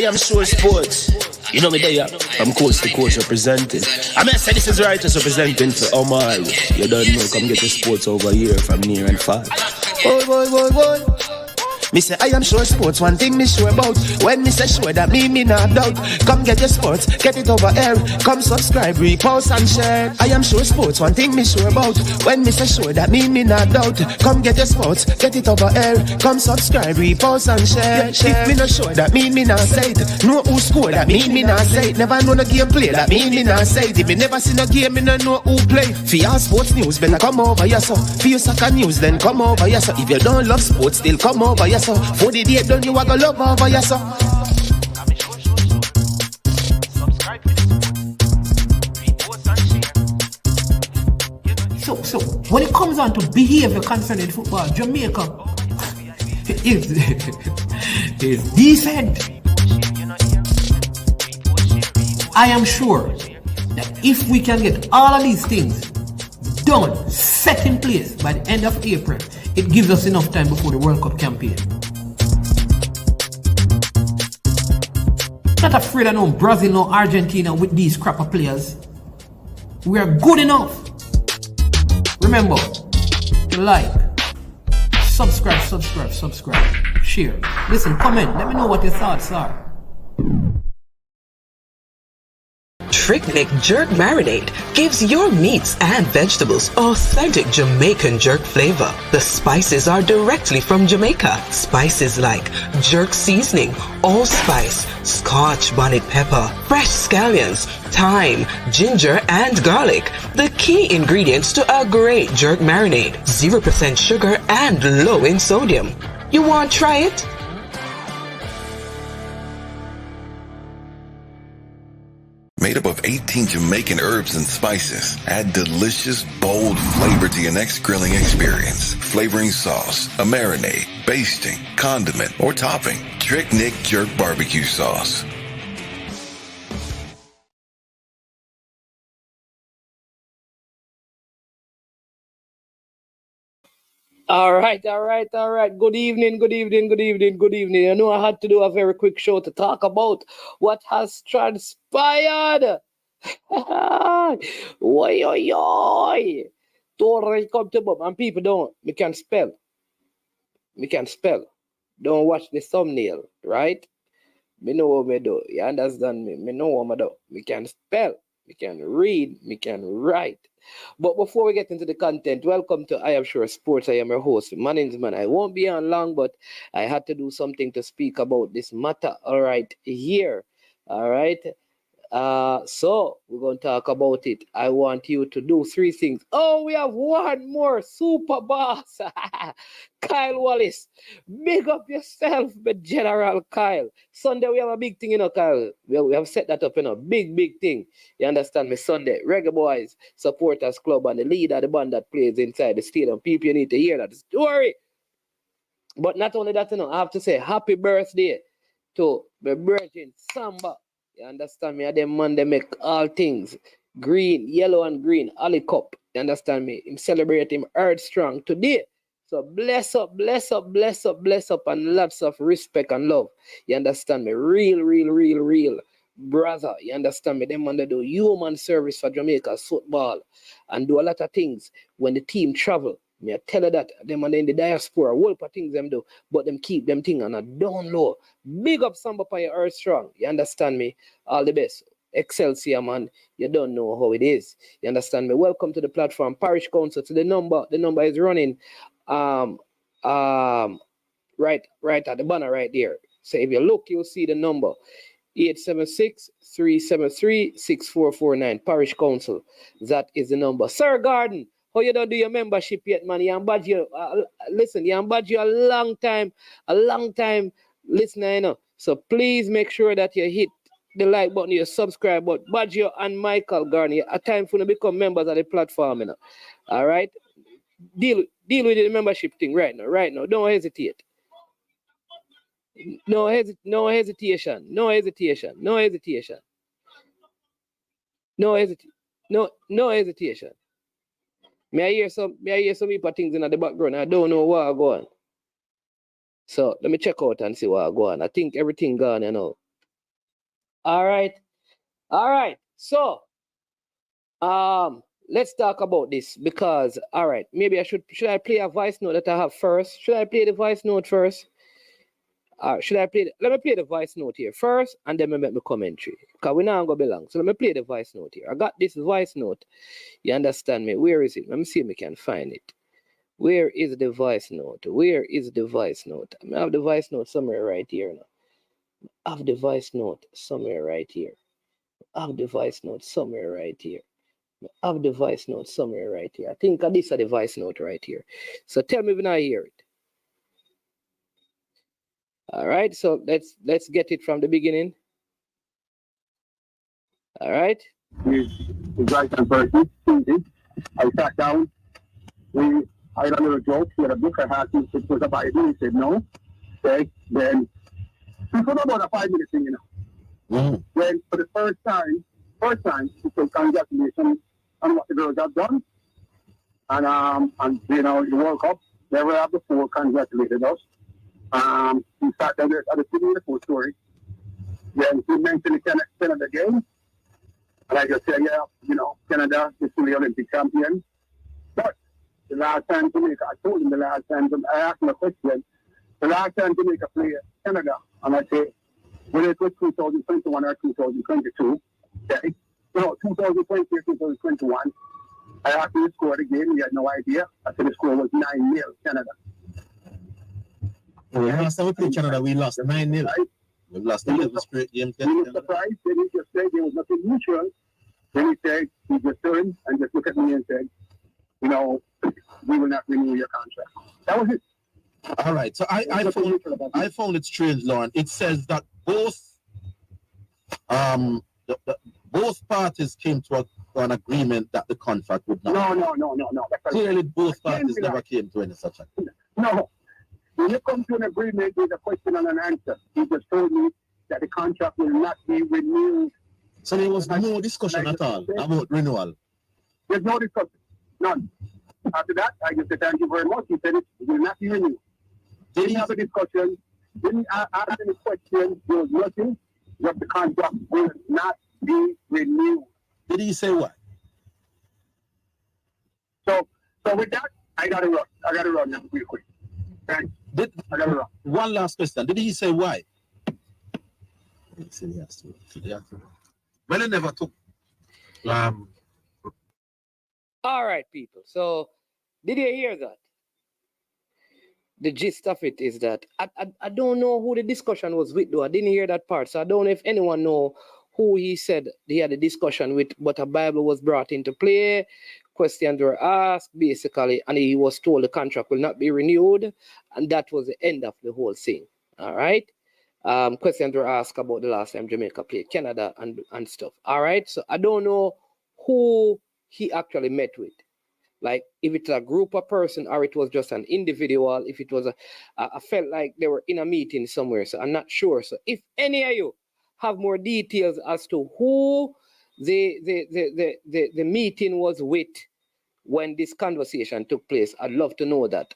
I am sure sports. You know me there, from coast to coast representing. I mean, I say this is righteous representing for Omar. You don't know, come get your sports over here from near and far. Boy. Me say I am sure sports, one thing me sure about. When me say sure, that me not doubt. Come get your sports, get it over here. Come subscribe, repost and share. I am sure sports, one thing me sure about. When me say sure, that me not doubt. Come get your sports, get it over here. Come subscribe, repost and share. If me not sure, that me not say it. Know who score, that me not say it. Never know the game play, that me not say it. If me never seen a game, me not know who play. For your sports news, better come over here so. For your soccer news, then come over here so. If you don't love sports, still come over here so. For the day done, you are gonna love over your son. So when it comes on to behavior concerning football, Jamaica is decent. I am sure that if we can get all of these things done, set in place by the end of April, it gives us enough time before the World Cup campaign. Not afraid of no Brazil, no Argentina with these crapper players. We are good enough. Remember to like, subscribe, share. Listen, comment. Let me know what your thoughts are. Trick Jerk Marinade gives your meats and vegetables authentic Jamaican jerk flavor. The spices are directly from Jamaica. Spices like jerk seasoning, allspice, Scotch bonnet pepper, fresh scallions, thyme, ginger, and garlic. The key ingredients to a great jerk marinade. 0% sugar and low in sodium. You want to try it? Made up of 18 Jamaican herbs and spices. Add delicious, bold flavor to your next grilling experience. Flavoring sauce, a marinade, basting, condiment, or topping. Trick Nick Jerk Barbecue Sauce. All right. Good evening. I know I had to do a very quick show to talk about what has transpired. Oi. Don't come to Bob. And people don't. We can spell. Don't watch the thumbnail, right? Me know what me do. You understand me? Me know what me do. We can spell. We can read. We can write. But before we get into the content, welcome to I Am Sure Sports. I am your host, Manningsman. I won't be on long, but I had to do something to speak about this matter. All right, here. All right. So we're going to talk about it. I want you to do 3 things. Oh, we have one more super boss. Kyle Wallace. Big up yourself, but General Kyle. Sunday, we have a big thing, Kyle. We have set that up, big thing. You understand me? Sunday, Reggae Boys Supporters Club and the leader of the band that plays inside the stadium. People, you need to hear that story. But not only that, I have to say happy birthday to my virgin Samba. You understand me? Them man, they make all things green, yellow and green, Ali Cup. You understand me? Him celebrate him Earth Strong today. So bless up, and lots of respect and love. You understand me? Real brother. You understand me? Them man, they do human service for Jamaica football and do a lot of things when the team travel. Me I tell you that them and in the diaspora, whole of things them do, but them keep them thing on a down low. Big up Samba on your Earth Strong. You understand me? All the best. Excelsior, man. You don't know how it is. You understand me? Welcome to the platform. Parish Council to the number. The number is running right at the banner right there. So if you look, you'll see the number. 876-373-6449. Parish Council. That is the number. Sir Garden. How you don't do your membership yet, man? You badge you. Listen, you badge you a long time listener, So please make sure that you hit the like button, you subscribe button. Badge you and Michael Garney. A time for them to become members of the platform, All right? Deal with the membership thing right now. Don't hesitate. No hesitation. No hesitation. May I hear some people things in the background. I don't know what are going. So let me check out and see what are going. I think everything gone, All right. All right. So, let's talk about this because, all right, maybe should I play a voice note that I have first? Should I play the voice note first? Should I play? Let me play the voice note here first, and then we make the commentary. Because we now gonna be long. So let me play the voice note here. I got this voice note. You understand me? Where is it? Let me see if I can find it. Where is the voice note? Where is the voice note? I have the voice note somewhere right here now. I have the voice note somewhere right here. I have the voice note somewhere right here. I have the voice note somewhere right here. I think this is the voice note right here. So tell me when I hear it. All right, so let's get it from the beginning. All right. His right hand person, Susie. I sat down. I had a little joke. He had a book. I asked him if it was a Bible. He said no. Okay. Then we put about a 5-minute thing, you know. Then for the first time, he said congratulations on what the girls have done. And you know, the World Cup, never have before congratulated us. He sat down there at the beginning of the full story. Then he mentioned the Canada game. And I just said, yeah, you know, Canada is the Olympic champion. But the last time Jamaica, I told him the last time, I asked him a question. The last time Jamaica played Canada, and I said, whether it was 2021 or 2022, okay? No, 2020 or 2021. I asked him to score the game. He had no idea. I said the score was 9-0 Canada. Oh, last time we played Canada, we lost 9-0. Right? We lost 11 straight games. He was surprised. Then he just said there was nothing mutual. Then he said, he just turned and just looked at me and said, you know, we will not renew your contract. That was it. All right. So I found it strange, Lauren. It says that both both parties came to an agreement that the contract would not. No. Clearly, both parties never came to any such agreement. No. When you come to an agreement with a question and an answer, he just told me that the contract will not be renewed. So there was no discussion at all about renewal? There's no discussion. None. After that, I just said, thank you very much. He said it will not be renewed. Didn't have a discussion. Didn't ask any questions. There was nothing. Just the contract will not be renewed. Did he say what? So with that, I got to run now real quick. Thanks. I got to run. One last question. Did he say why? Well, it never took. All right, people. So, did you hear that? The gist of it is that I don't know who the discussion was with, though. I didn't hear that part. So, I don't know if anyone know who he said he had a discussion with, but a Bible was brought into play. Questions were asked, basically, and he was told the contract will not be renewed. And that was the end of the whole thing. All right? Questions were asked about the last time Jamaica played Canada and stuff. All right? So, I don't know who he actually met with. Like, if it's a group of person or it was just an individual, if it was I felt like they were in a meeting somewhere, so I'm not sure. So if any of you have more details as to who the meeting was with when this conversation took place, I'd love to know that.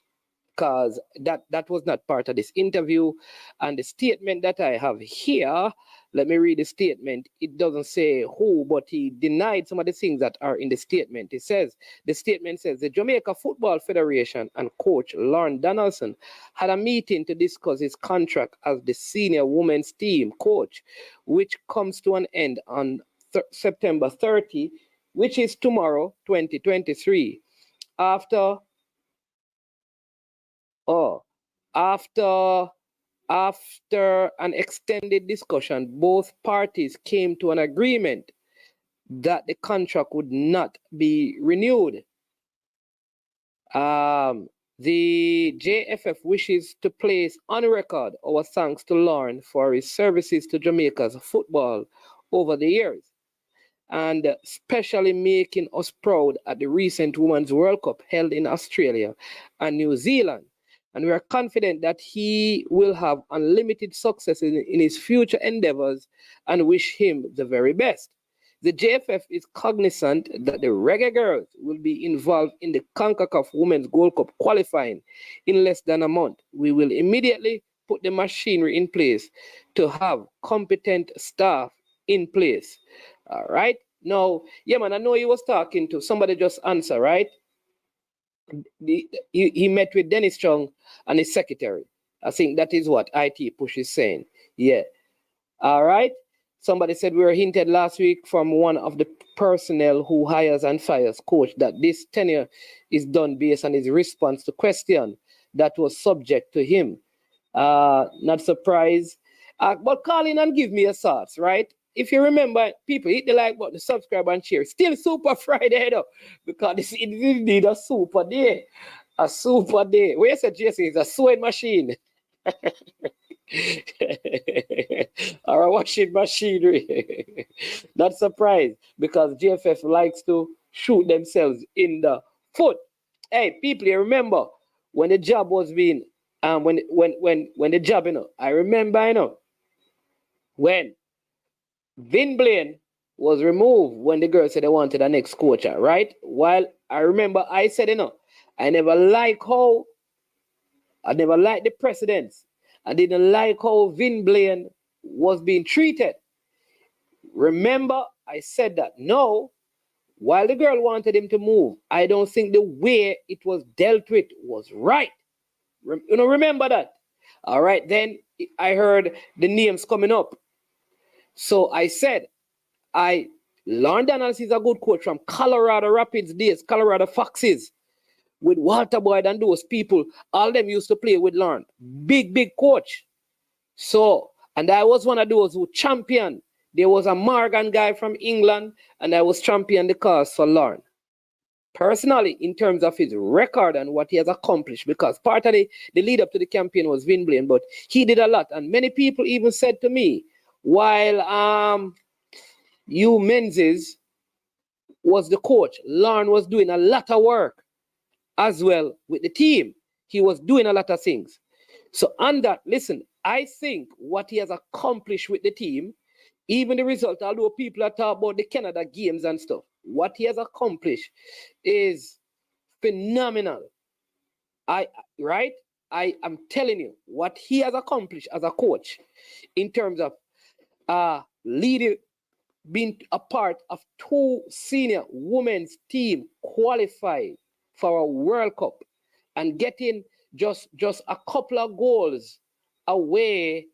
Because that was not part of this interview. And the statement that I have here, let me read the statement. It doesn't say who, but he denied some of the things that are in the statement. It says, the statement says, the Jamaica Football Federation and coach Lauren Donaldson had a meeting to discuss his contract as the senior women's team coach, which comes to an end on September 30, which is tomorrow, 2023. After an extended discussion, both parties came to an agreement that the contract would not be renewed. The JFF wishes to place on record our thanks to Lauren for his services to Jamaica's football over the years, and especially making us proud at the recent Women's World Cup held in Australia and New Zealand. And we are confident that he will have unlimited success in his future endeavors and wish him the very best. The JFF is cognizant that the Reggae Girls will be involved in the CONCACAF Women's Gold Cup qualifying in less than a month. We will immediately put the machinery in place to have competent staff in place. All right. Now, yeah, man, I know he was talking to somebody, just answer, right? He met with Dennis Chung and his secretary. I think that is what IT Push is saying. Yeah. All right. Somebody said we were hinted last week from one of the personnel who hires and fires coach that this tenure is done based on his response to question that was subject to him. Not surprised. But call in and give me your thoughts, right? If you remember, people, hit the like button, subscribe and share. Still Super Friday, though, because this is indeed a super day. A super day. Where you say Jason is a sewing machine? Or a washing machinery. Not surprised, because JFF likes to shoot themselves in the foot. Hey, people, you remember when the job was being when the job, I remember, when Vin Blaine was removed when the girl said they wanted the next coach, right? While I remember I said, I never liked the precedents. I didn't like how Vin Blaine was being treated. Remember, I said that. No, while the girl wanted him to move, I don't think the way it was dealt with was right. Remember that. All right, then I heard the names coming up. So I said, Lon Donaldson is a good coach from Colorado Rapids days, Colorado Foxes, with Walter Boyd and those people. All them used to play with Lon. Big coach. So, and I was one of those who championed. There was a Morgan guy from England, and I was championing the cause for Lon. Personally, in terms of his record and what he has accomplished, because part of the lead up to the campaign was Vin Blaine, but he did a lot. And many people even said to me, while Hugh Menzies was the coach, Lon was doing a lot of work as well with the team. He was doing a lot of things. So on that, listen, I think what he has accomplished with the team, even the result, although people are talking about the Canada games and stuff, what he has accomplished is phenomenal. I am telling you, what he has accomplished as a coach in terms of leading, being a part of 2 senior women's team qualified for a World Cup and getting just a couple of goals away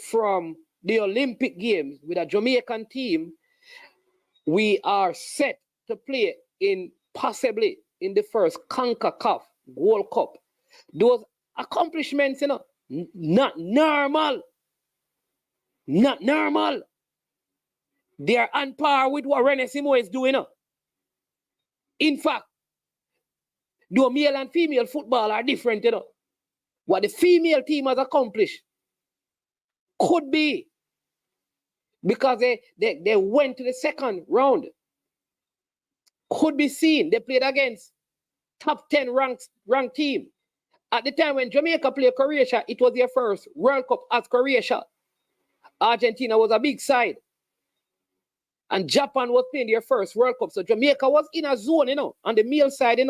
from the Olympic Games with a Jamaican team. We are set to play possibly in the first CONCACAF World Cup. Those accomplishments, not normal. Not normal. They are on par with what René Simo is doing. In fact, though male and female football are different, what the female team has accomplished could be because they went to the second round. Could be seen. They played against top 10 ranked team. At the time when Jamaica played Croatia, it was their first World Cup as Croatia. Argentina was a big side. And Japan was playing their first World Cup. So Jamaica was in a zone, on the male side,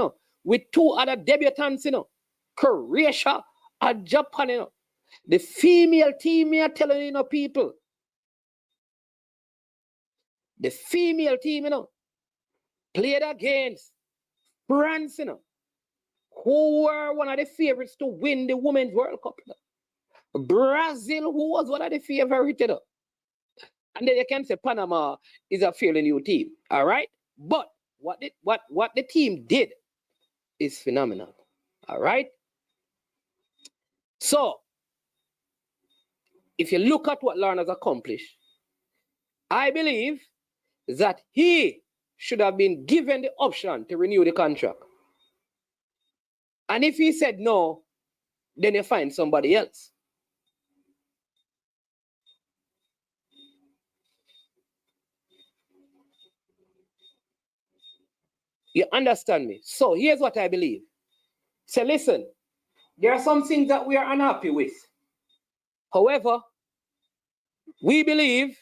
with 2 other debutants, Croatia and Japan, The female team, me are telling people. The female team, played against France, who were one of the favorites to win the Women's World Cup. Brazil, who was one of the favorites. And then you can say Panama is a fairly new team. All right? But what the team did is phenomenal. All right? So, if you look at what Lon has accomplished, I believe that he should have been given the option to renew the contract. And if he said no, then you find somebody else. You understand me? So here's what I believe. So listen, there are some things that we are unhappy with. However, we believe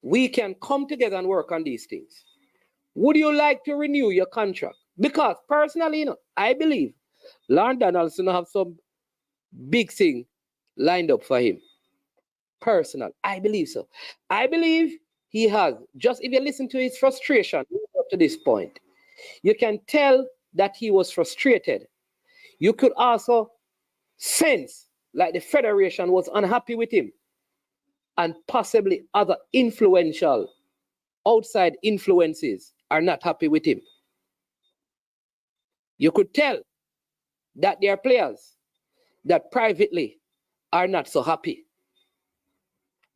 we can come together and work on these things. Would you like to renew your contract? Because personally, I believe Lon Donaldson have some big thing lined up for him. Personal, I believe so. I believe he has, just if you listen to his frustration up to this point, you can tell that he was frustrated. You could also sense like the Federation was unhappy with him, and possibly other influential outside influences are not happy with him. You could tell that there are players that privately are not so happy.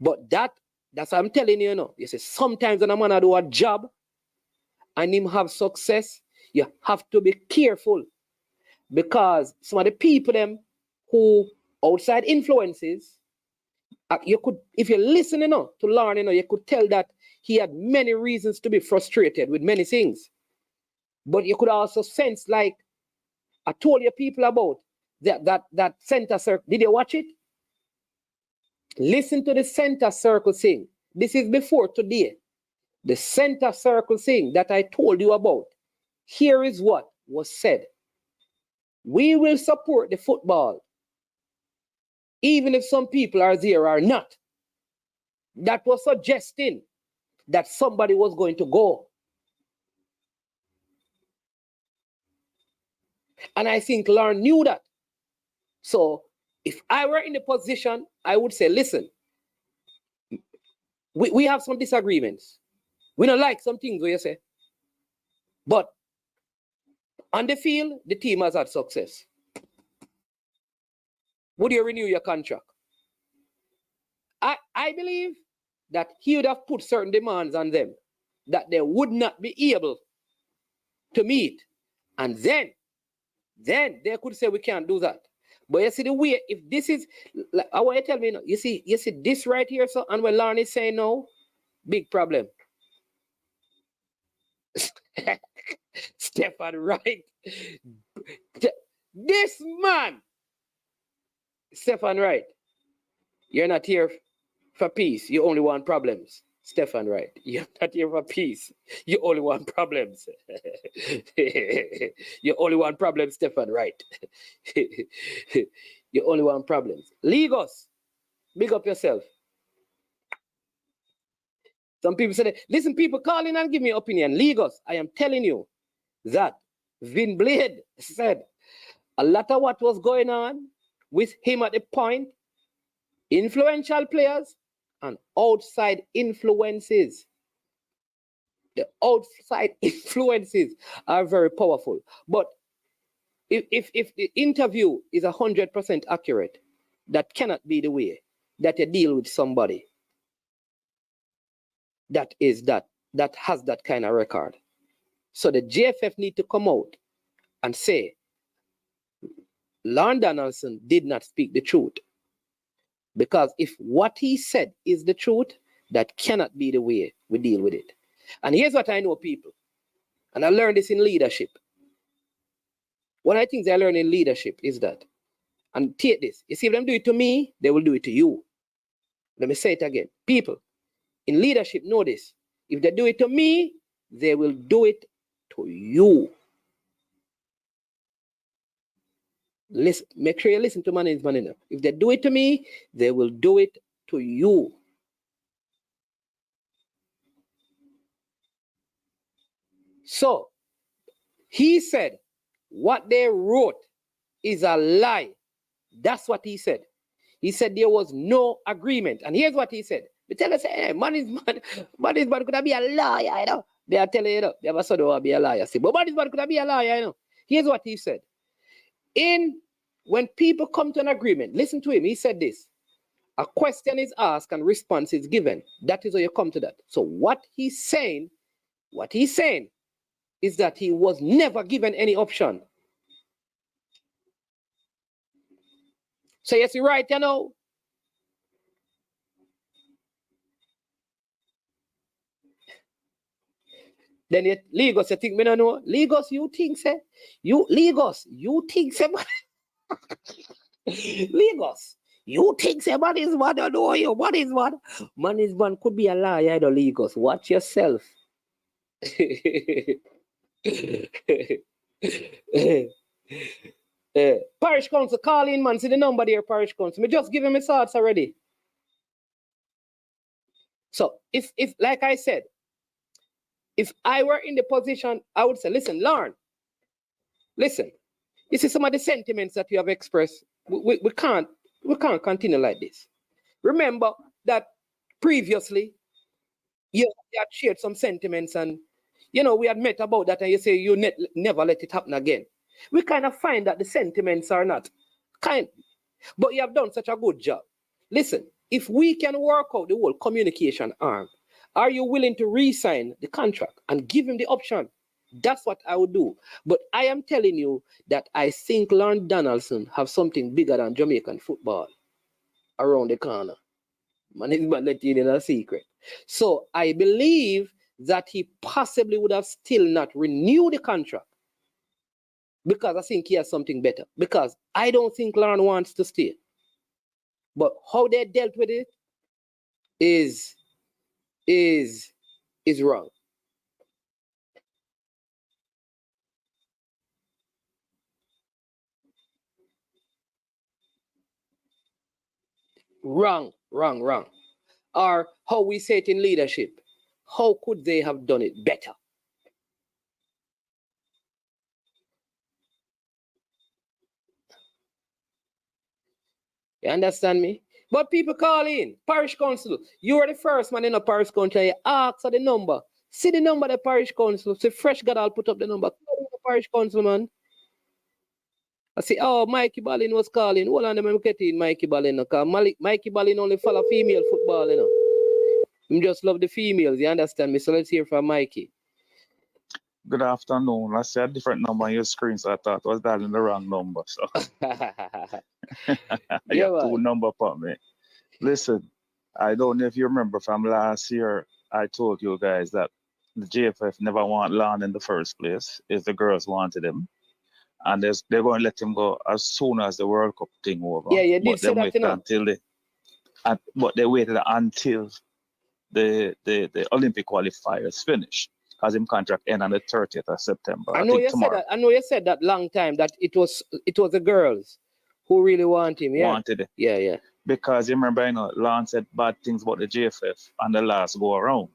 But that's what I'm telling you, you see, sometimes when a man do a job and him have success, you have to be careful, because some of the people them who outside influences, you could, if you listen to learn, you could tell that he had many reasons to be frustrated with many things. But you could also sense, like I told you people about that center circle. Did you watch it? Listen to the center circle thing. This is before today. The center circle thing that I told you about. Here is what was said. We will support the football, even if some people are there or not. That was suggesting that somebody was going to go. And I think Lauren knew that. So if I were in the position, I would say, listen, we have some disagreements. We don't like some things, what you say. But on the field, the team has had success. Would you renew your contract? I believe that he would have put certain demands on them that they would not be able to meet. And then they could say we can't do that. But you see the way, if this is, like, I want you to tell me, you see this right here, so, and when Lauren is saying no, big problem. Stefan, right? This man, Stefan, right? You're not here for peace. You only want problems. Stefan, right? You're not here for peace. You only want problems. You only want problems, Stefan, right? You only want problems. Lagos, big up yourself. Some people say, listen, people call in and give me an opinion. Lagos, I am telling you that Vin Blade said a lot of what was going on with him at the point, influential players and outside influences. The outside influences are very powerful. But if the interview is 100% accurate, that cannot be the way that you deal with somebody that has that kind of record. So the JFF need to come out and say, Lon Donaldson did not speak the truth. Because if what he said is the truth, that cannot be the way we deal with it. And here's what I know, people. And I learned this in leadership. One of the things I learned in leadership is that, and take this, you see, if them do it to me, they will do it to you. Let me say it again. People, in leadership, know this. If they do it to me, they will do it to you. Listen, make sure you listen to management enough. If they do it to me, they will do it to you. So, he said, what they wrote is a lie. That's what he said. He said there was no agreement. And here's what he said. They tell us, hey, man is man could be a liar, you know. They are telling you, they have a son who will be a liar. See, but man is man could be a liar, you know. Here's what he said. When people come to an agreement, listen to him, he said this. A question is asked and response is given. That is how you come to that. So what he's saying is that he was never given any option. So yes, you're right, you know. Then Lagos, you think me no know? Lagos, you think say? You think say? Lagos, you think somebody is man? I know you. What is man? Man is man could be a liar, the Lagos. Watch yourself. Parish council, call in, man. See the number there, parish council. Me just give him his thoughts already. So if like I said, if I were in the position, I would say, listen, Lauren, listen, you see some of the sentiments that you have expressed, we can't continue like this. Remember that previously you had shared some sentiments and we had met about that and you say you never let it happen again. We kind of find that the sentiments are not kind, but you have done such a good job. Listen, if we can work out the whole communication arm, are you willing to re-sign the contract and give him the option? That's what I would do. But I am telling you that I think Lon Donaldson have something bigger than Jamaican football around the corner. Man, he's not letting you in a secret. So I believe that he possibly would have still not renewed the contract because I think he has something better. Because I don't think Lon wants to stay. But how they dealt with it is wrong. Wrong. Or how we say it in leadership. How could they have done it better? You understand me? But people call in, parish council. You are the first man in a parish council. You ask for the number. See the number of the parish council. Say, fresh God, I'll put up the number. Call the parish council, man. I say, oh, Mikey Ballin was calling. Hold on, I'm getting Mikey Ballin. Because Mikey Ballin only follow female football, I just love the females, you understand me? So let's hear from Mikey. Good afternoon. I see a different number on your screen, so I thought I was dialing the wrong number. So you have two number for me. Listen, I don't know if you remember from last year, I told you guys that the JFF never want Lon in the first place, if the girls wanted him. And they're going to let him go as soon as the World Cup thing over. Yeah, you did say that, But they waited until the Olympic qualifiers finished, because his contract end on the 30th of September. I know you said that long time that it was the girls who really want him. Yeah. Wanted it. Yeah. Because you remember, Lon said bad things about the JFF on the last go around,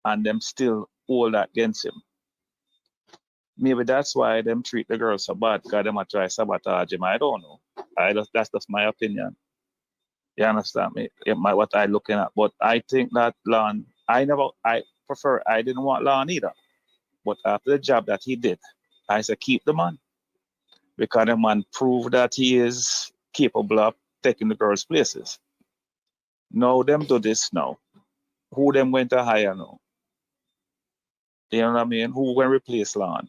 and them still hold that against him. Maybe that's why them treat the girls so bad, because they might try sabotage him. I don't know. That's just my opinion. You understand me? What I'm looking at. But I think that Lon, I didn't want Lon either. But after the job that he did, I said keep the man. Because the man proved that he is capable of taking the girls' places. Now them do this now. Who them going to hire now? You know what I mean? Who going to replace Lon?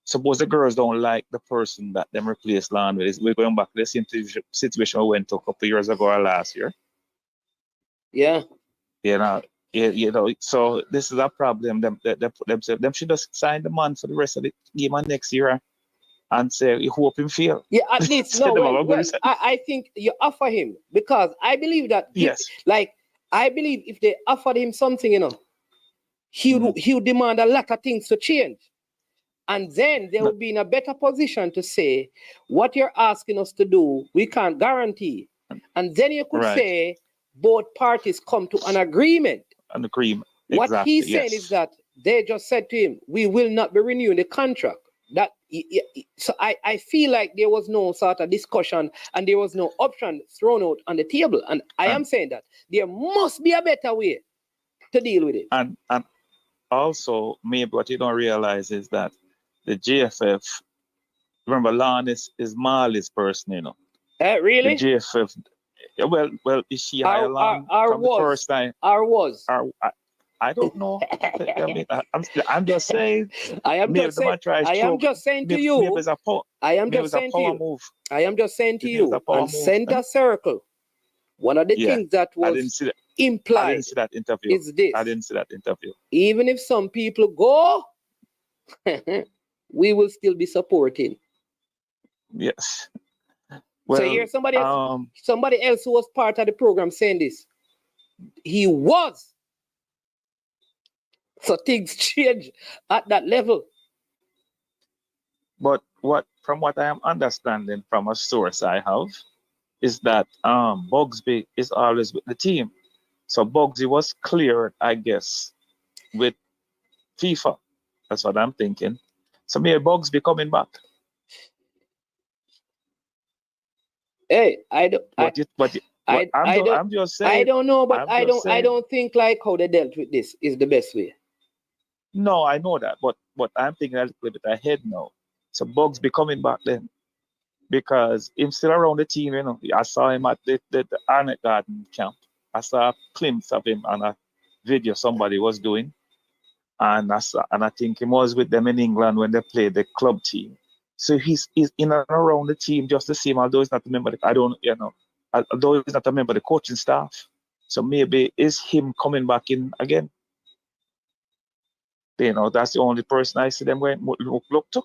Suppose the girls don't like the person that them replace Lon with. We're going back to the same situation we went to a couple of years ago or last year. Yeah. So this is a problem. Them should just sign the man for the rest of the game and next year and say you hope him fail. Yeah, at least I think you offer him, because I believe that I believe if they offered him something, he would demand a lot of things to change. And then they will be in a better position to say, what you're asking us to do, we can't guarantee. And then you could say, both parties come to an agreement. An agreement. What exactly, he's saying is that they just said to him, we will not be renewing the contract. So I feel like there was no sort of discussion and there was no option thrown out on the table. And I am saying that there must be a better way to deal with it. And also, maybe what you don't realize is that the JFF, remember, Lon is Marley's person, Really? The JFF, well, is she hired Lon from the first time? I don't know. I'm just saying. I am just saying to you. Maybe it's a power move. I am just saying to you. On center circle, one of the things that was implied. I didn't see that interview. Is this? I didn't see that interview. Even if some people go, we will still be supporting. Yes. Well, so here's somebody else who was part of the program saying this. He was. So things change at that level. But from what I am understanding from a source I have, is that Bugsby is always with the team. So Bugsy was cleared, I guess, with FIFA. That's what I'm thinking. So maybe Bugs be coming back. Hey, I'm just saying. I don't know, but I don't think like how they dealt with this is the best way. No, I know that, but I'm thinking a little bit ahead now. So Bugs be coming back then, because he's still around the team. You know, I saw him at the Arnett Garden camp. I saw a glimpse of him on a video somebody was doing, and I think he was with them in England when they played the club team. So he's in and around the team just the same, although he's not a member. Although he's not a member of the coaching staff. So maybe it's him coming back in again. You know, that's the only person I see them going look to,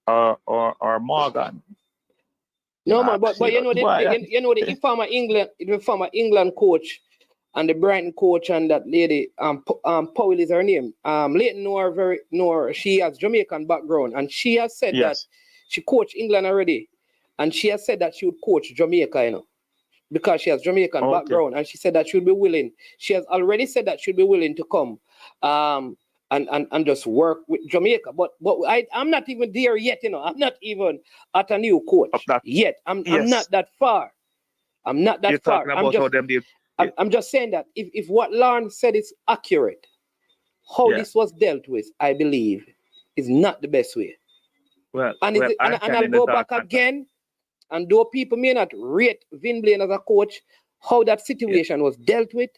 or Morgan. No man, but you know the former England coach and the Brighton coach and that lady Powell is her name. Leighton she has Jamaican background, and she has said that she coached England already, and she has said that she would coach Jamaica, you know, because she has Jamaican background, and she said that she'll be willing. She has already said that she'll be willing to come and just work with Jamaica. But I'm not even there yet, you know. I'm not even at a new coach yet. I'm not that far. I'm not that far. I'm just saying that if what Lauren said is accurate, how this was dealt with, I believe, is not the best way. I'll go back again, and though people may not rate Vin Blaine as a coach, how that situation was dealt with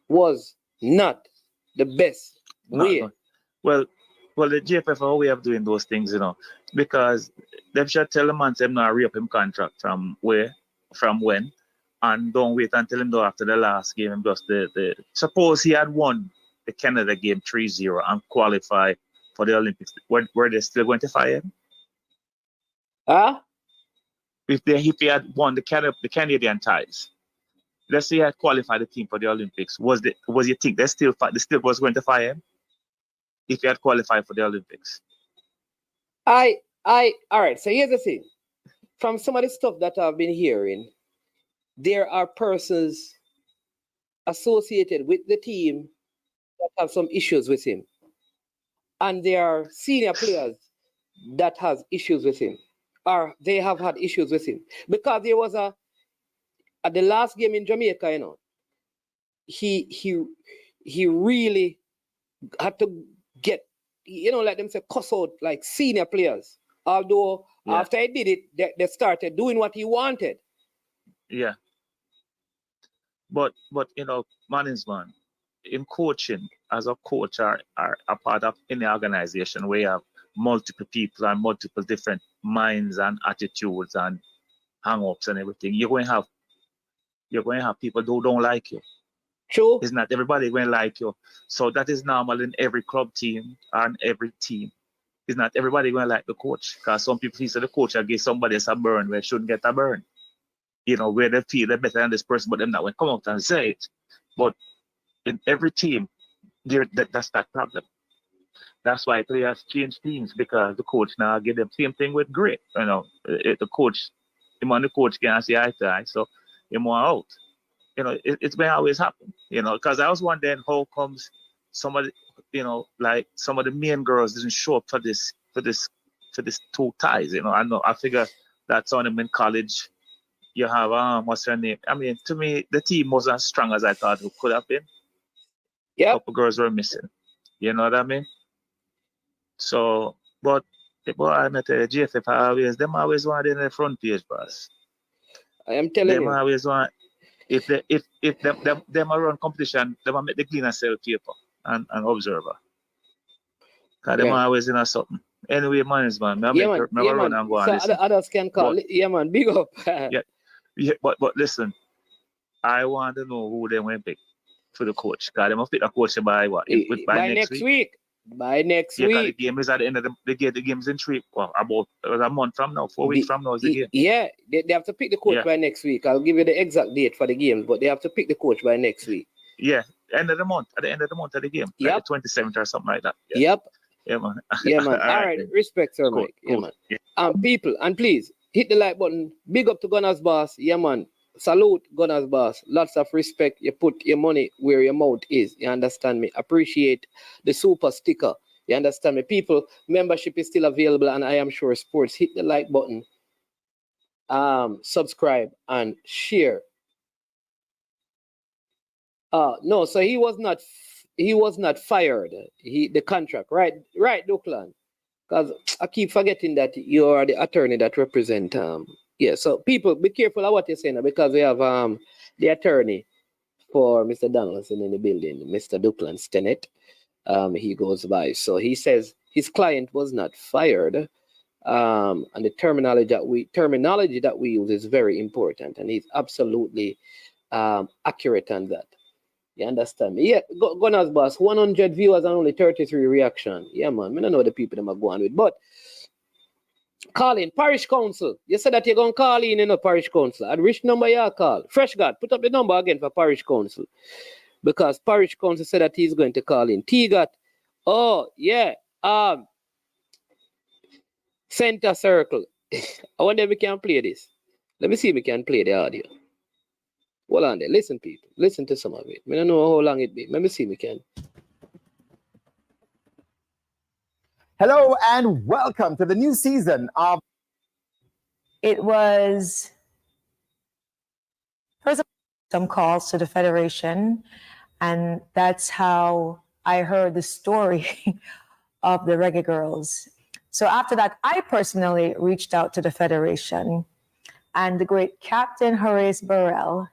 was not the best way. Well, the JFF are way of doing those things, you know, because they should tell the man them not re-up him contract from when, and don't wait until him do after the last game and just suppose he had won the Canada game 3-0 and qualify for the Olympics. Were they still going to fire him? If he had won the Canadian ties, let's say he had qualified the team for the Olympics, was you think they still was going to fire him if he had qualified for the Olympics? All right. So here's the thing. From some of the stuff that I've been hearing, there are persons associated with the team that have some issues with him, and there are senior players that has issues with him, or they have had issues with him, because there was at the last game in Jamaica, you know, he really had to get, you know, like them say, cuss out like senior players. Although after he did it, they started doing what he wanted. Yeah. But you know, management in coaching, as a coach are a part of any organization where you have multiple people and multiple different minds and attitudes and hang-ups and everything. You're going to have people who don't like you. True. It's not everybody going to like you. So that is normal in every club team and every team. It's not everybody going to like the coach, because some people say the coach will give somebody else a burn where they shouldn't get a burn. You know, where they feel they're better than this person, but they're not going to come out and say it. But in every team, that's that problem. That's why players change teams, because the coach now get them same thing with Gray. You know, the coach can't see eye to eye, so him want out. You know, it's been always happen. You know, because I was wondering how comes somebody, you know, like some of the main girls didn't show up for this two ties. You know, I figure that some of them in college. You have what's her name? I mean, to me, the team wasn't as strong as I thought it could have been. Yeah, a couple girls were missing. You know what I mean? So, but I met the JFF always want it in the front page, boss. I am telling you. Them always want, if them run competition, they want make the cleaner sell paper and observer. Because them always in a something. Anyway, man. Run and go on. So others can call. Man, big up. Yeah, but listen, I want to know who they want to pick for the coach. Because they must pick a coach by what? By next week. By next week. The game is at the end of the game's in 3. Well, about a month from now, 4 weeks from now is the game. Yeah, they have to pick the coach by next week. I'll give you the exact date for the game, but they have to pick the coach by next week. Yeah, end of the month. At the end of the month of the game. Yep. Like the 27th or something like that. Yeah. Yep. Yeah, man. Yeah, man. All right. Respect, sir, Mike. Yeah, man. People, and please hit the like button. Big up to Gunner's boss. Yeah, man. Salute, Gunners boss. Lots of respect. You put your money where your mouth is. You understand me? Appreciate the super sticker. You understand me? People, membership is still available, and I am sure sports. Hit the like button, subscribe, and share. No, so he was not fired. The contract, right, Duckland. Because I keep forgetting that you are the attorney that represent yeah. So people, be careful of what you're saying because we have the attorney for Mr. Donaldson in the building, Mr. Duckland Stennett. He goes by. So he says his client was not fired. And the terminology that we use is very important, and he's absolutely accurate on that. You understand me? Yeah, Gunners boss, 100 viewers and only 33 reaction. Yeah, man. I don't know the people that I'm going with. But calling parish council. You said that you're going to call in a parish council. At which number you call? Fresh God, put up the number again for parish council. Because parish council said that he's going to call in. T-Got, oh, yeah. Center circle. I wonder if we can play this. Let me see if we can play the audio. Hold on there. Listen, people. Listen to some of it. I don't know how long it be. Let me see if we can. Hello and welcome to the new season of... It was, first of all, some calls to the Federation, and that's how I heard the story of the Reggae Girls. So after that, I personally reached out to the Federation, and the great Captain Horace Burrell.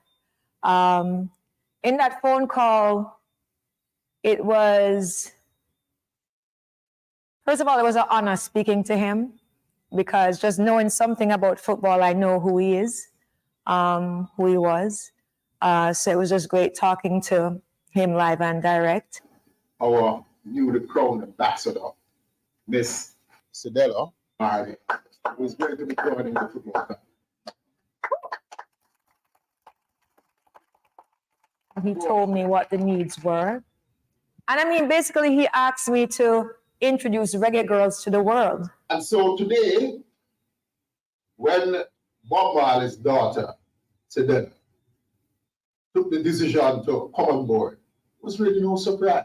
In that phone call, it was, first of all, it was an honor speaking to him, because just knowing something about football, I know who he is, who he was. So it was just great talking to him live and direct. Our newly crowned ambassador, Miss Sedella. Marley, was going to be joining the football club. He told me what the needs were. And I mean, basically, he asked me to introduce Reggae Girls to the world. And so today, when Bob Marley's daughter, Sedella, took the decision to come on board, it was really no surprise.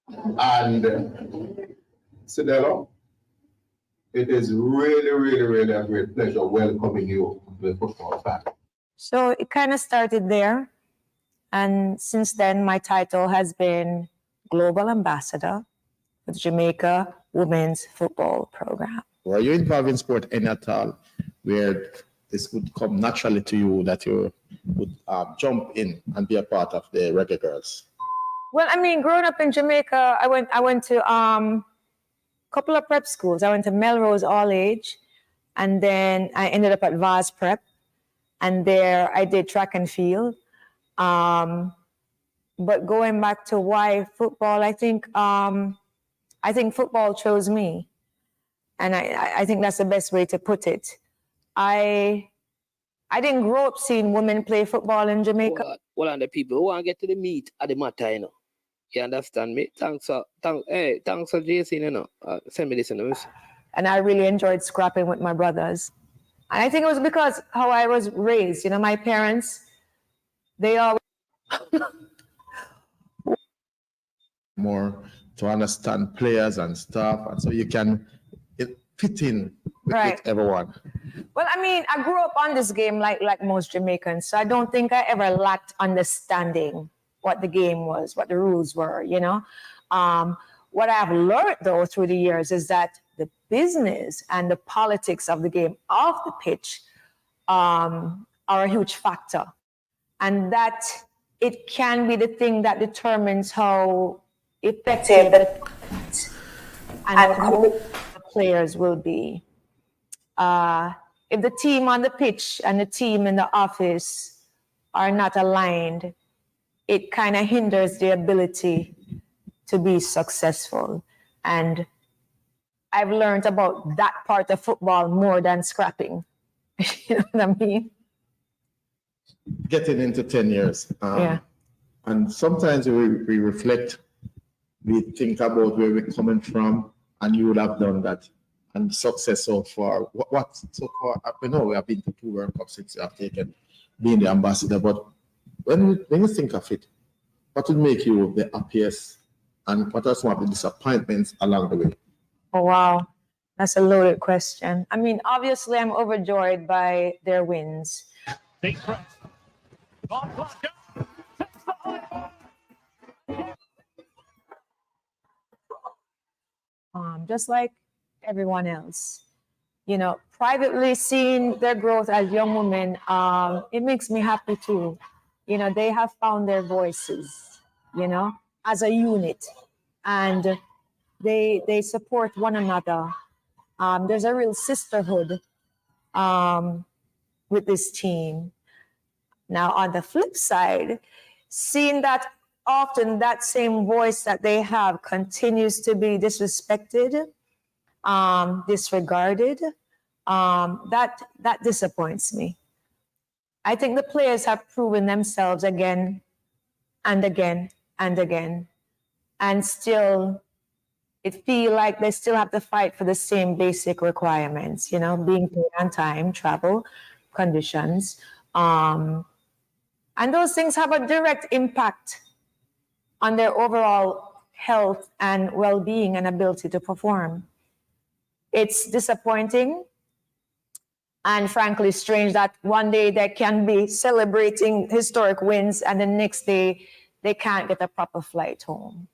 And Sedella, it is really, really, really a great pleasure welcoming you to the football family. So it kind of started there. And since then, my title has been Global Ambassador for the Jamaica Women's Football Program. Were you involved in sport any at all where this would come naturally to you that you would jump in and be a part of the Reggae Girls? Well, I mean, growing up in Jamaica, I went to a couple of prep schools. I went to Melrose All Age, and then I ended up at Vaz Prep. And there I did track and field. But going back to why football, I think football chose me. And I think that's the best way to put it. I didn't grow up seeing women play football in Jamaica. Well, and the people who want to get to the meat at the matter, you know. You understand me? Thanks for JC, you know. Send me this in the news. And I really enjoyed scrapping with my brothers. And I think it was because how I was raised. You know, my parents, they always... More to understand players and stuff, and so you can fit in with everyone. Well, I mean, I grew up on this game like most Jamaicans, so I don't think I ever lacked understanding what the game was, what the rules were, you know. What I've learned, though, through the years is that the business and the politics of the game off the pitch are a huge factor. And that it can be the thing that determines how effective and how the players will be. If the team on the pitch and the team in the office are not aligned, it kind of hinders their ability to be successful. And I've learned about that part of football more than scrapping. You know what I mean? Getting into 10 years. Yeah. And sometimes we reflect, we think about where we're coming from, and you would have done that and success so far. What so far? We know we have been to 2 World Cups since you have taken being the ambassador, but when you think of it, what would make you the happiest, and what are some of the disappointments along the way? Oh, wow. That's a loaded question. I mean, obviously, I'm overjoyed by their wins. Just like everyone else, you know, privately seeing their growth as young women, it makes me happy too. You know, they have found their voices, you know, as a unit, and they support one another. There's a real sisterhood with this team. Now, on the flip side, seeing that often that same voice that they have continues to be disrespected, disregarded, that disappoints me. I think the players have proven themselves again and again and again, and still it feels like they still have to fight for the same basic requirements, you know, being paid on time, travel conditions. And those things have a direct impact on their overall health and well-being and ability to perform. It's disappointing and frankly strange that one day they can be celebrating historic wins and the next day they can't get a proper flight home.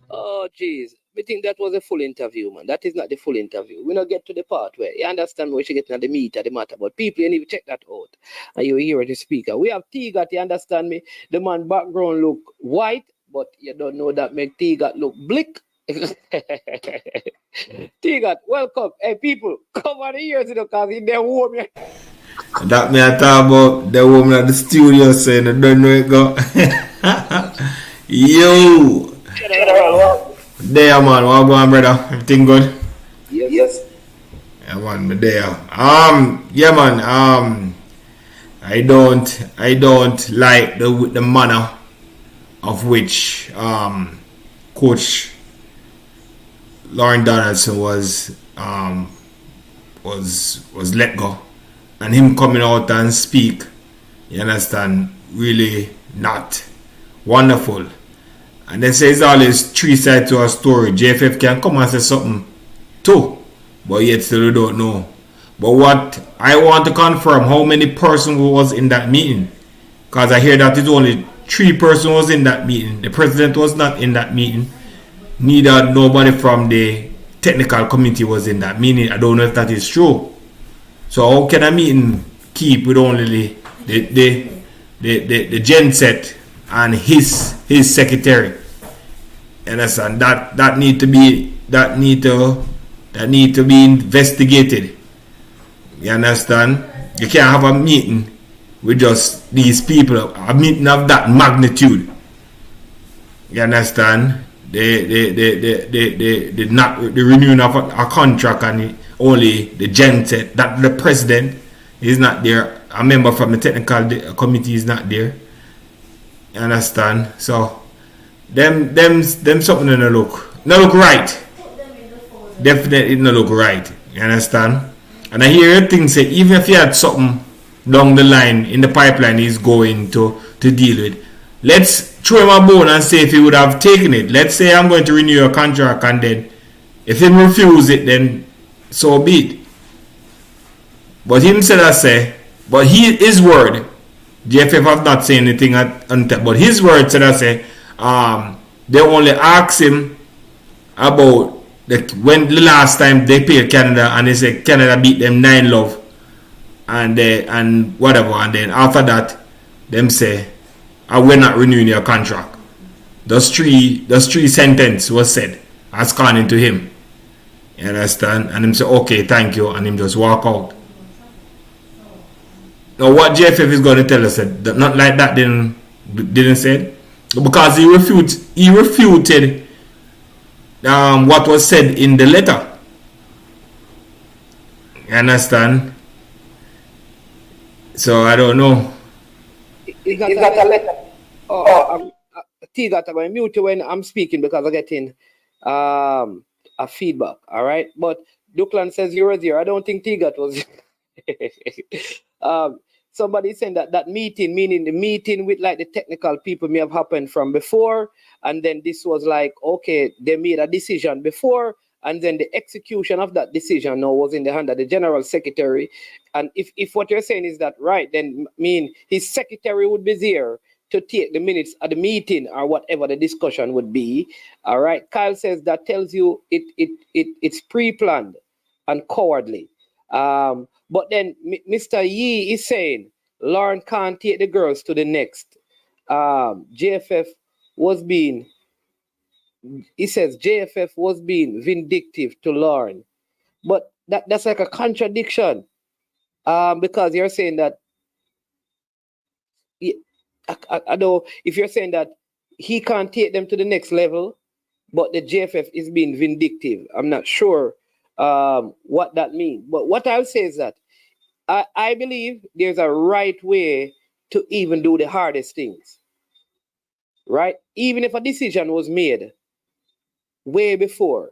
Oh, geez. We think that was a full interview, man. That is not the full interview. We not get to the part where you understand we should get to the meat of the matter. But people, you need to check that out. And you hear the speaker. We have T-Got, you understand me? The man background look white, but you don't know that make T-Got look bleak. T-Got, welcome. Hey, people, come on here, because in their home. That me I talk about the woman at the studio saying I don't know it go. Yo. There man, what going brother? Everything good? Yes. Yeah man, me there. Yeah man, I don't like the manner of which Coach Lauren Donaldson was let go, and him coming out and speak, you understand, really not wonderful. And they say it's always 3 sides to a story. JFF can come and say something too, but yet still we don't know. But what I want to confirm, how many persons was in that meeting, because I hear that it's only 3 persons was in that meeting. The president was not in that meeting. Neither nobody from the technical committee was in that meeting. I don't know if that is true. So how can a meeting keep with only the gen set and his secretary? You understand? That need to be investigated. You understand? You can't have a meeting with just these people, a meeting of that magnitude. You understand? The renewing of a contract and only the gen set, that the president is not there, a member from the technical committee is not there. You understand? So them something in the look right. Definitely not look right. You understand? And I hear things say even if you had something down the line in the pipeline he's going to deal with, let's throw him a bone and say if he would have taken it. Let's say I'm going to renew your contract, and then if he refuse it, then so be it. But him said but his word, JFF have not said anything but his word said they only asked him about when the last time they played Canada, and they said Canada beat them 9-0 and whatever, and then after that them say we're not renewing your contract. Those three sentence was said as according to him. You understand? And him say okay, thank you, and him just walk out. Now what JFF is going to tell us that not like that didn't say, because he refuted what was said in the letter. You understand? So I don't know. He got a letter. Tiga, I'm going to mute you when I'm speaking because I'm getting a feedback. All right. But Duckland says 0-0. I don't think Tiga was. Somebody saying that meeting, meaning the meeting with like the technical people may have happened from before. And then this was like, okay, they made a decision before. And then the execution of that decision now was in the hand of the general secretary. And if what you're saying is that right, then mean his secretary would be there to take the minutes of the meeting or whatever the discussion would be. All right. Kyle says that tells you it's pre-planned and cowardly. But then Mr. Yee is saying Lauren can't take the girls to the next. JFF was being, he says JFF was being vindictive to Lauren. But that's like a contradiction. Because you're saying that, I know if you're saying that he can't take them to the next level, but the JFF is being vindictive. I'm not sure what that means. But what I'll say is that I believe there's a right way to even do the hardest things. Right? Even if a decision was made way before,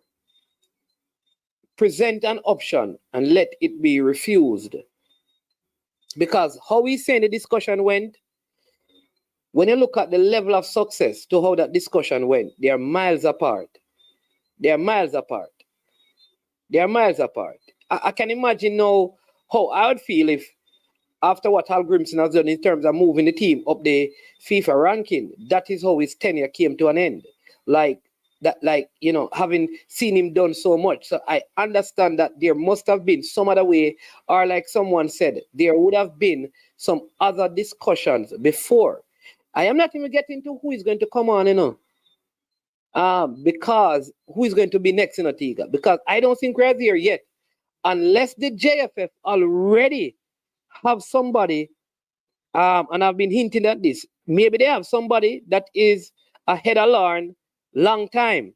present an option and let it be refused. Because how we saying the discussion went, when you look at the level of success to how that discussion went, they are miles apart. They are miles apart. They are miles apart. I can imagine now how I would feel if, after what Hal Grimson has done in terms of moving the team up the FIFA ranking, that is how his tenure came to an end. Like that, like, you know, having seen him done so much. So I understand that there must have been some other way, or like someone said, there would have been some other discussions before. I am not even getting to who is going to come on, you know. Because who is going to be next in Tiga? Because I don't think we're there yet. Unless the JFF already have somebody, and I've been hinting at this, maybe they have somebody that is ahead of Lauren long time,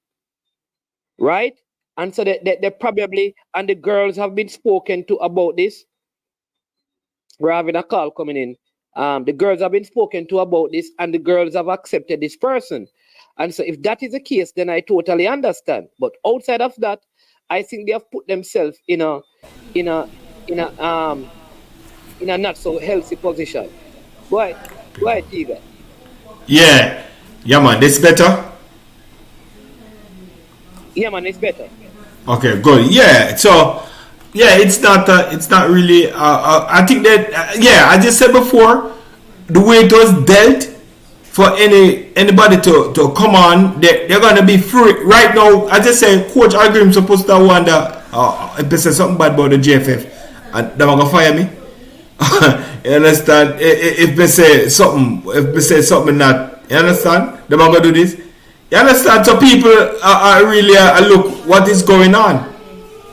right? And so they probably, and the girls have been spoken to about this. We're having a call coming in. The girls have been spoken to about this, and the girls have accepted this person. And so if that is the case, then I totally understand. But outside of that, I think they have put themselves in a not so healthy position. Why, Tiga? Yeah, man, this better. Yeah, man, it's better. Okay, good. Yeah, so yeah, it's not really. I think that I just said before, the way it was dealt for anybody to come on, they're gonna be free right now. I just say Coach Agrim supposed to wonder if they say something bad about the JFF, and they're gonna fire me. You understand? If they say something not, you understand? They're gonna do this. You understand? So people are really look what is going on.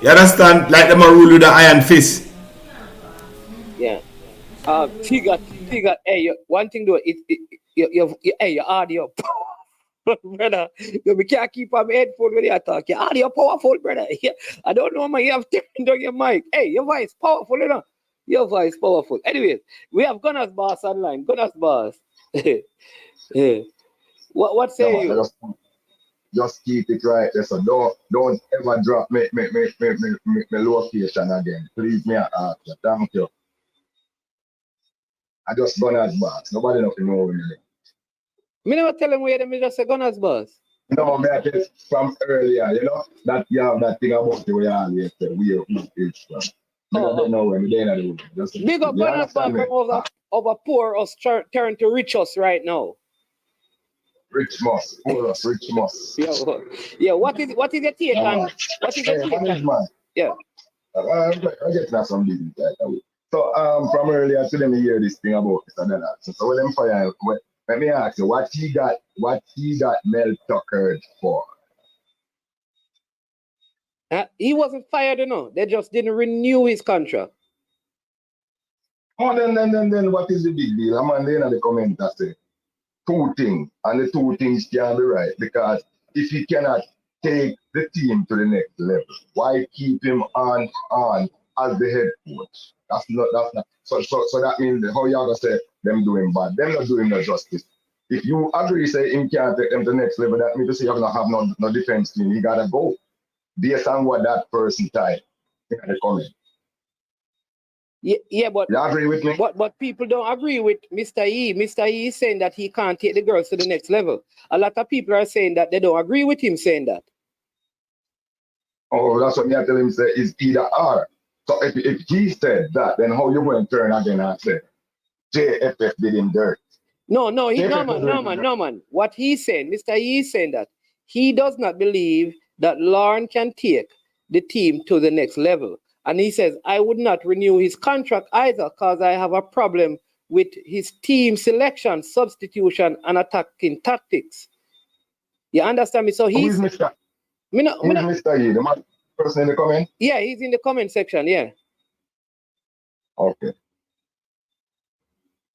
You understand? Like them a rule with the iron fist. Yeah. Tiga. Hey, one thing though, your audio, brother. We can't keep on headphone when you talk. Your audio powerful, brother. I don't know, man. You have turned on your mic. Hey, your voice powerful, you know. Your voice powerful. Anyways, we have Gunners Boss online. Gunners Boss. Yeah. What say you? Just keep it right there. So don't ever drop me location again. Please, me ask you. Thank you. I just Gunners Boss. Nobody nothing know me. Me never tell him where them just say Gunners Boss. No, me I tell from earlier, you know, that you have that thing about the way you always say we is from. I don't know when we are doing it. Big up Gunners Boss from over poor us turn to rich us right now. Rich must, poor us, rich must. Yeah. What is your take on? What is your take on? Yeah. I get that some business right away. So from earlier to them hear this thing about Mr. Donaldson. So when them fire, let me ask you, what he got Mel Tucker for? He wasn't fired, you know. They just didn't renew his contract. Oh, then what is the big deal? I'm on the comment that say two things, and the two things can be right, because if he cannot take the team to the next level, why keep him on as the head coach? That's not. So that means how you gonna say them doing bad? Them not doing no justice. If you agree, say him can't take them to the next level, that means to say you're gonna have no defense team. He gotta go based on what that person type in the comment. Yeah, but you agree with me? But people don't agree with Mr. E. Mr. E is saying that he can't take the girls to the next level. A lot of people are saying that they don't agree with him saying that. Oh, that's what me I tell him say is either or. So if he said that, then how you going to turn again and say JFF did him dirt? No, man. What he's saying, Mr. E is saying that he does not believe that Lauren can take the team to the next level. And he says, I would not renew his contract either because I have a problem with his team selection, substitution, and attacking tactics. You understand me? So he's... Who is Mr. Mr. E, the person in the comment? Yeah, he's in the comment section, yeah. Okay.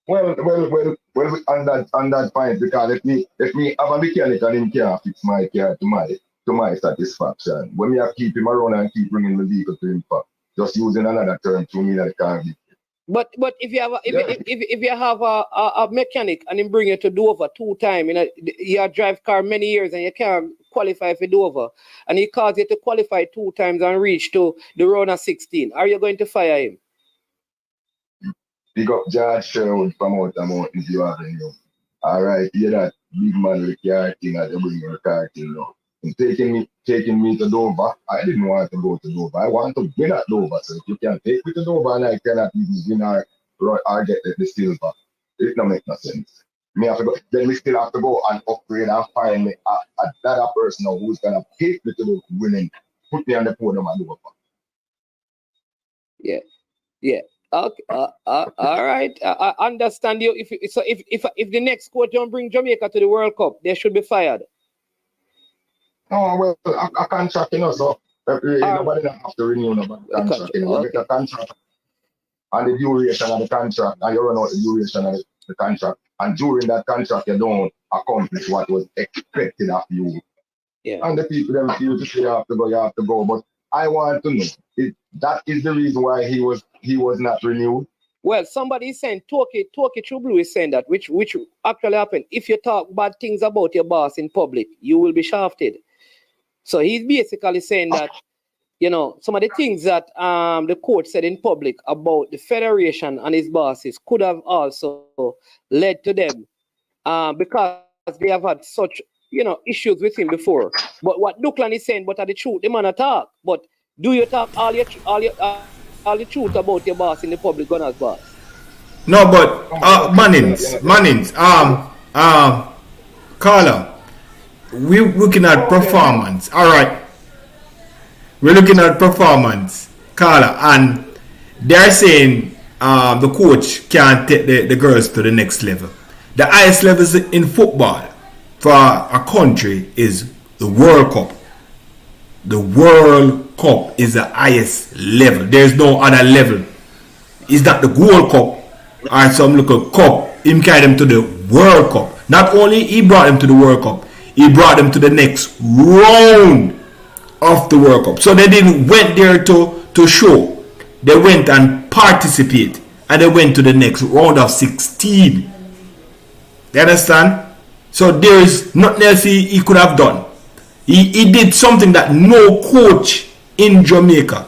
Well, on that point, because if me have a mechanic and him can't fix my car to my satisfaction, when me have keep him around and keep bringing the vehicle to him for just using another term to me that can't be. But if you have if you have a mechanic and him bring you to Dover 2 times, you drive car many years and you can't qualify for Dover, and he calls you to qualify 2 times and reach to the round of 16, are you going to fire him? Pick up George Sherwood from out of Mountain View Avenue. All right, hear that big man with car thing as you bring your car thing now. And taking me to Dover, I didn't want to go to Dover. I want to win at Dover. So if you can take me to Dover and I cannot even win or get the silver, it don't make no sense. Me have to go, then we still have to go and upgrade and find me another person who's gonna take me to the winning, put me on the podium at Dover. Yeah. Okay. All right. I understand you. If the next coach don't bring Jamaica to the World Cup, they should be fired. Oh well, a contract, so nobody don't have to renew nobody contract. Get a contract and the duration of the contract, and you run out the duration of the contract, and during that contract you don't accomplish what was expected of you. Yeah. And the people them feel to say you have to go, but I want to know if that is the reason why he was not renewed. Well, somebody is saying Talkie True Blue is saying that, which actually happened. If you talk bad things about your boss in public, you will be shafted. So he's basically saying that, some of the things that the court said in public about the federation and his bosses could have also led to them because they have had such, issues with him before. But what Duckland is saying, but are the truth, the man talk. But do you talk all the truth about your boss in the public, Gunners boss? No, but Mannings, Carla, we're looking at performance. All right, we're looking at performance, Carla, and they're saying the coach can't take the girls to the next level. The highest levels in football for a country is the World Cup. The World Cup is the highest level. There's no other level. It's not the Gold Cup or some little cup. He carried them to the World Cup. Not only he brought them to the World Cup, he brought them to the next round of the World Cup. So they didn't went there to show. They went and participate, and they went to the next round of 16. You understand? So there is nothing else he could have done. He did something that no coach in Jamaica,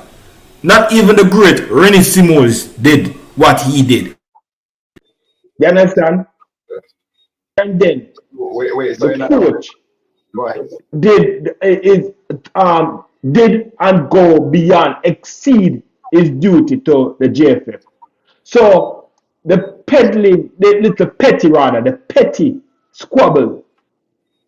not even the great Rennie Simons, did what he did. You understand? And then the coach did and go beyond, exceed his duty to the JFF. So the petty squabble,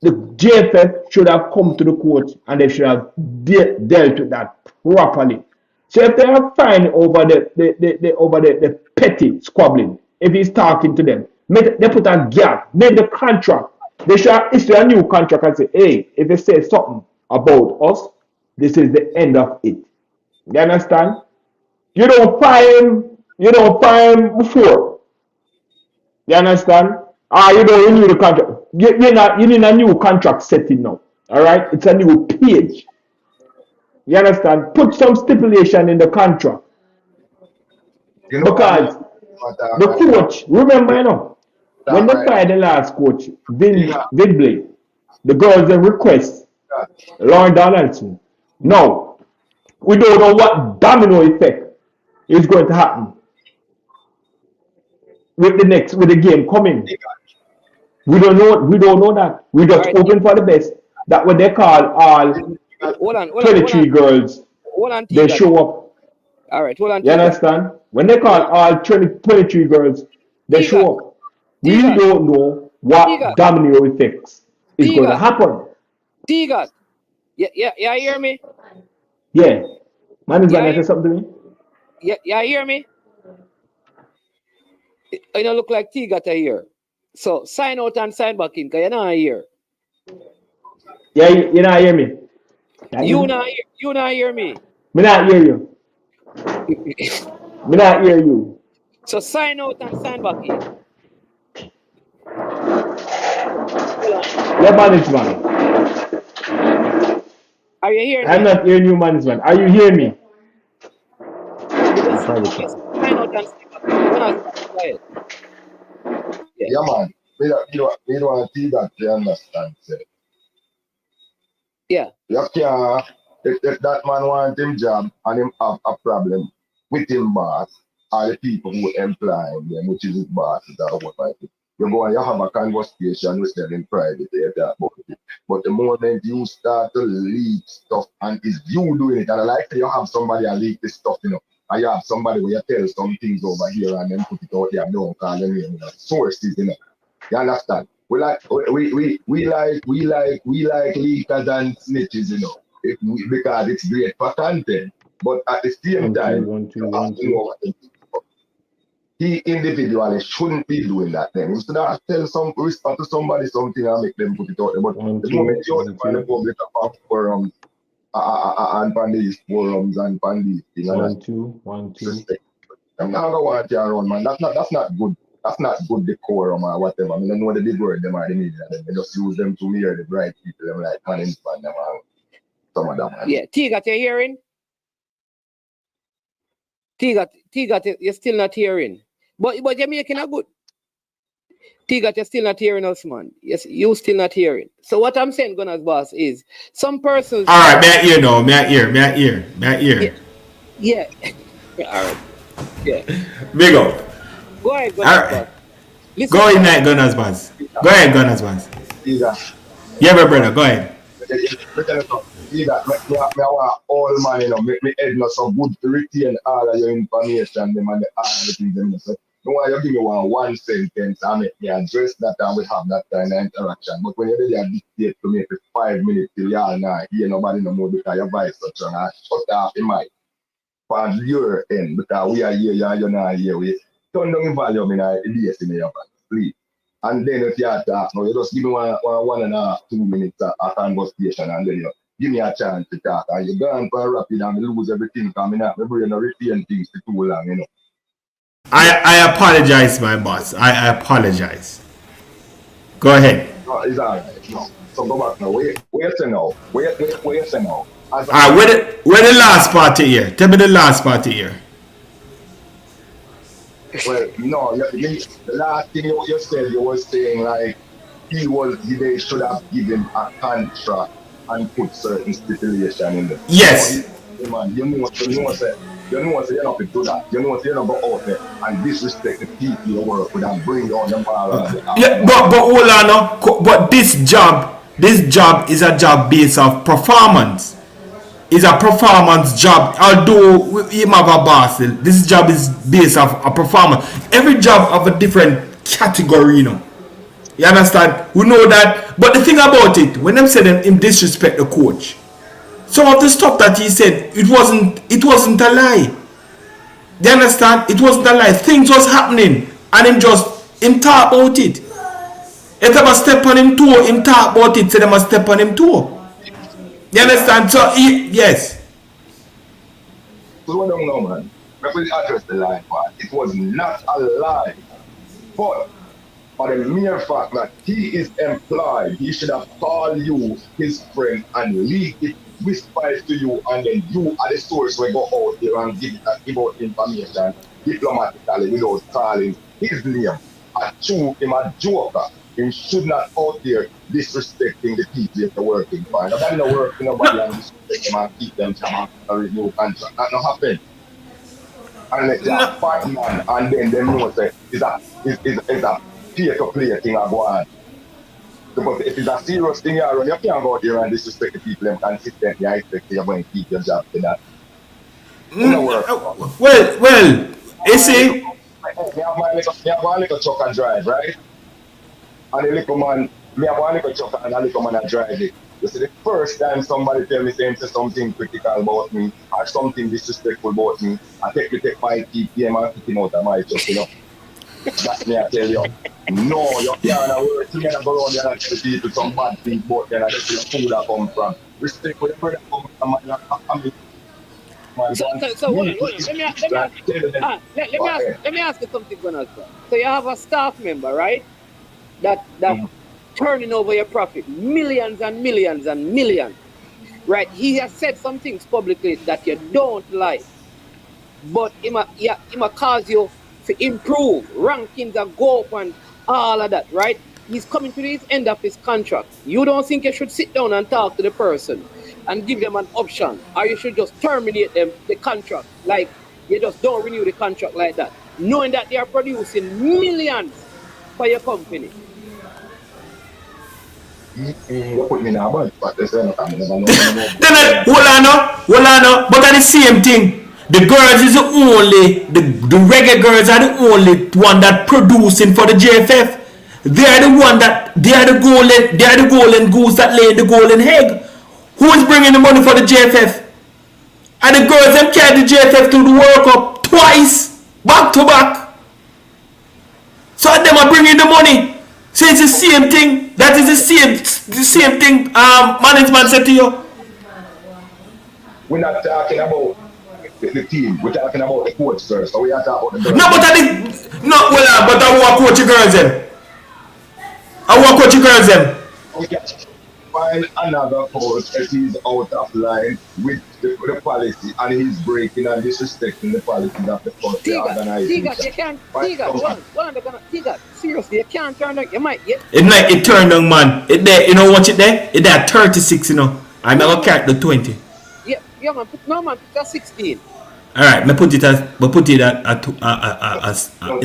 the JFF should have come to the court and they should have dealt with that properly. So if they are fine over the petty squabbling, if he's talking to them, they put a gap, make the contract. They should issue a new contract and say, hey, if they say something about us, this is the end of it. You understand? You don't fire him before. You understand? You don't renew the contract. You need a new contract setting now. Alright? It's a new page. You understand? Put some stipulation in the contract. Because the coach, remember, when they fired the last coach, Vidbley, the girls they request Lauren Donaldson. Now, we don't know what domino effect is going to happen with the game coming. We don't know that. We just hoping for the best. That what they call all 23 girls, they show up. All right, hold on. You understand? When they call all 23 girls, they show up. We don't know what domino effects is going to happen. Tigat, yeah, hear me? Yeah. Man is going to say something to me? Yeah, hear me? You don't look like Tigat here. So sign out and sign back in, because you're not here. Yeah, you not hear me? You not hear me? Me not hear you. Me not hear you. So sign out and sign back in. Yeah, management. Are you hearing I'm me? not hearing you, management. Are you hearing me? Sign out and sign back in. Yeah, man. We don't want to see that, you understand, sir. Yeah. You can't, if that man wants him job and him have a problem with him boss, or the people who employ him, which is his boss, you go and you have a conversation with them in private, they talk about it. But the moment you start to leak stuff and it's you doing it, and I like you have somebody that leak this stuff, and you have somebody where you tell some things over here and then put it out there, don't call them name, sources, You understand? We like leakers and snitches, because it's great for content. But at the same time, you have to know what to do. He individually shouldn't be doing that then. He should have tell respond to somebody something and make them put it out there. But the moment you out in the public about forums and on these forums and on these things, One, two. I'm not gonna want you around, man. That's not good. That's not good decorum or whatever. I mean, I know the big word them are the media. They just use them to mirror the bright people. Them like man in them and some of them. Yeah, Tigat, you're hearing? Tigat, you're still not hearing. But you're making a good. Tigat, you're still not hearing us, man. Yes, you still not hearing. So what I'm saying, Gunners boss, is some persons. All right, may I hear now? May I hear? Yeah. All right. Yeah. Big up. Go ahead, Gunners boss. Listen, go ahead, Gunners boss. Go ahead, Gunners boss. Yeah, my brother, go ahead. I want all man, make me head not so good to retain all of your information, them and all the things them. So, no why you give me one sentence and make me address that and we have that kind of interaction. But when you're there dictate to make it 5 minutes till you all now hear nobody no more because your voice so strong and shut off the mic from your end because we are here, you're not here. We turn down the volume in the bass in your voice, please. And then if you talk, you just give me one and a half, 2 minutes a conversation and then you give me a chance to talk. And you go on for rapid and you lose everything coming up. My brain retain things for too long, I apologize, my boss. I apologize. Go ahead. No, it's all right. No. So go back now. Wait to know. Wait to know. All right, where the last party here? Tell me the last party here. Well, no, the last thing you said, you were saying like they should have given a contract and put certain stipulation in there. Yes. So, man, you know, you're not to do that. You know, you're not go out there and disrespect the people you work with and bring down the bar. Yeah, but hold on now. But this job is a job based off performance. It's a performance job. Although you have a boss, this job is based off a performance. Every job have a different category, You understand? We know that. But the thing about it, when them said him disrespect the coach, some of the stuff that he said, it wasn't a lie. You understand? It wasn't a lie. Things was happening, and him talk about it. If they must step on him toe, him talk about it, so they must step on him toe. You understand? So yes. So I don't know, man. Let me address the lie part. It was not a lie. But for the mere fact that he is employed, he should have called you, his friend, and leak it, whisper it to you, and then you are the source where go out there and give out information diplomatically without calling his name. a joker. He should not out there disrespecting the people they're working for. Now, that no work for nobody and disrespect them and keep them job and renew contract. That not happen. Unless they're fighting man and then they know say it's a pay-to-play thing I go on. Because if it's a serious thing you run, you can't go out there and disrespect the people them consistently. I expect you're going to keep your job for that. Well, you see, you have one little truck and drive, right? And the little man, me have one little truck and a little man and drive it. You see, the first time somebody tell me say something critical about me or something disrespectful about me, I take my TPM and kick him out of my truck, you know. That's me, I tell you. No, you can't work together, go around there and tell people some bad things about them and that's where the food that come from. Respect where the brother come from, So let me ask you something, Donaldson. So you have a staff member, right? That turning over your profit, millions and millions and millions, right? He has said some things publicly that you don't like, but it might cause you to improve, rankings and go up and all of that, right? He's coming to the end of his contract. You don't think you should sit down and talk to the person and give them an option, or you should just terminate them the contract, like you just don't renew the contract like that, knowing that they are producing millions for your company? You put me in a bad spot. hold on, but that's the same thing. The girls is the reggae girls are the only one that producing for the JFF. They are the golden goose that lay the golden egg. Who is bringing the money for the JFF? And the girls them carry the JFF to the World Cup twice, back to back. So them are bringing the money. So it's the same thing. That is the same thing. Management said to you. We're not talking about the team. We're talking about the coach first. So we are talking about the girls. No, but but I want to coach the girls them. We can find another coach if he's out of line with the policy and he's breaking and disrespecting the policies of the coach. Seriously, you can't turn down. You might get. It turned down, man. It there, you know what it there? It there 36, you know. I never catch the 20. Yeah, man. Put that 16. All right, me put it as in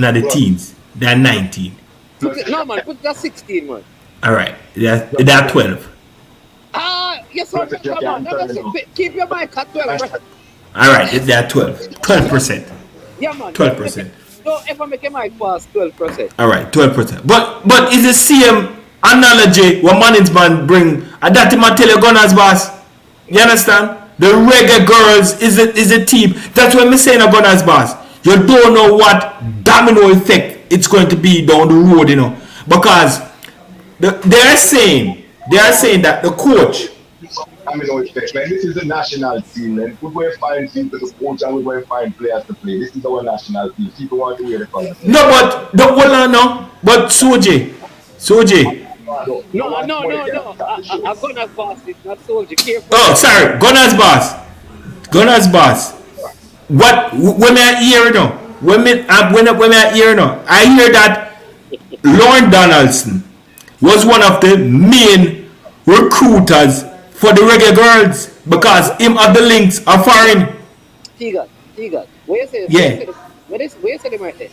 the teens. They're 19. Put that 16, man. All right, they're 12. Yes, come on. Keep your mic at 12. All right, they're 12%. Yeah, man. 12%. Don't ever make a mic past 12%. All right, 12%. But it's the same analogy what management bring. And that him tell you Gunners boss. You understand? The reggae girls is a team. That's what I'm saying, a Gunners boss. You don't know what domino effect it's going to be down the road, you know, because they are saying that the coach. This is a national team, and we're going to find people to coach and we're going to find players to play. This is our national team. People want to wear the colors. No, but Soji. No. I'm gonna boss it, not Soldier. Oh, sorry, Gunners boss. What when I hear now? When I hear now, I hear that Lord Donaldson was one of the main recruiters for the reggae girls because him of the links are foreign. Tiga. Where you say? Yeah. Where you say them right there?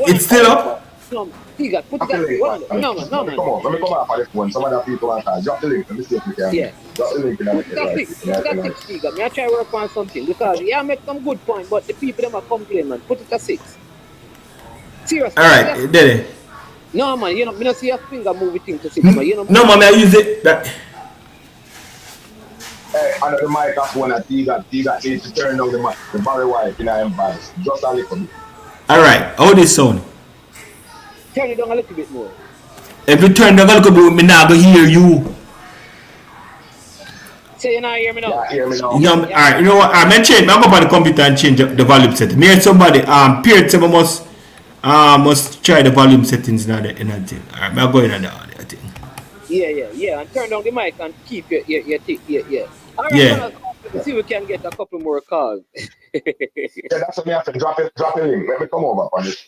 It's still up. No, Tiga, put that. No, man. Come on, let me come out for this one. Some other people want to drop the link. Let me see if we can. Yeah. Drop the link. Put that Tiga. Me I try to work on something because I make some good point, but the people them are complaining, man. Put it at 6. Seriously. All right, did it? No, man. You know, me not see your finger moving thing to 6, man. You know. No, man. I use it. Under the mic off one at Tiga needs to turn down the Barry White in our embarrass. Just a little bit. All right. How this sound? Turn it down a little bit more. If you turn down a little bit, me not gonna hear you. So you not hear me now? Yeah, hear me now. All right. You know what? I'm gonna change. I'm gonna go on the computer and change the volume setting. Me and somebody Pierre said must try the volume settings in that thing. All right. I'm going on the audio thing. Yeah. And turn down the mic and keep your All right, yeah. Let's see if we can get a couple more calls. Yeah, that's what we have to drop it in. Let me come over on this.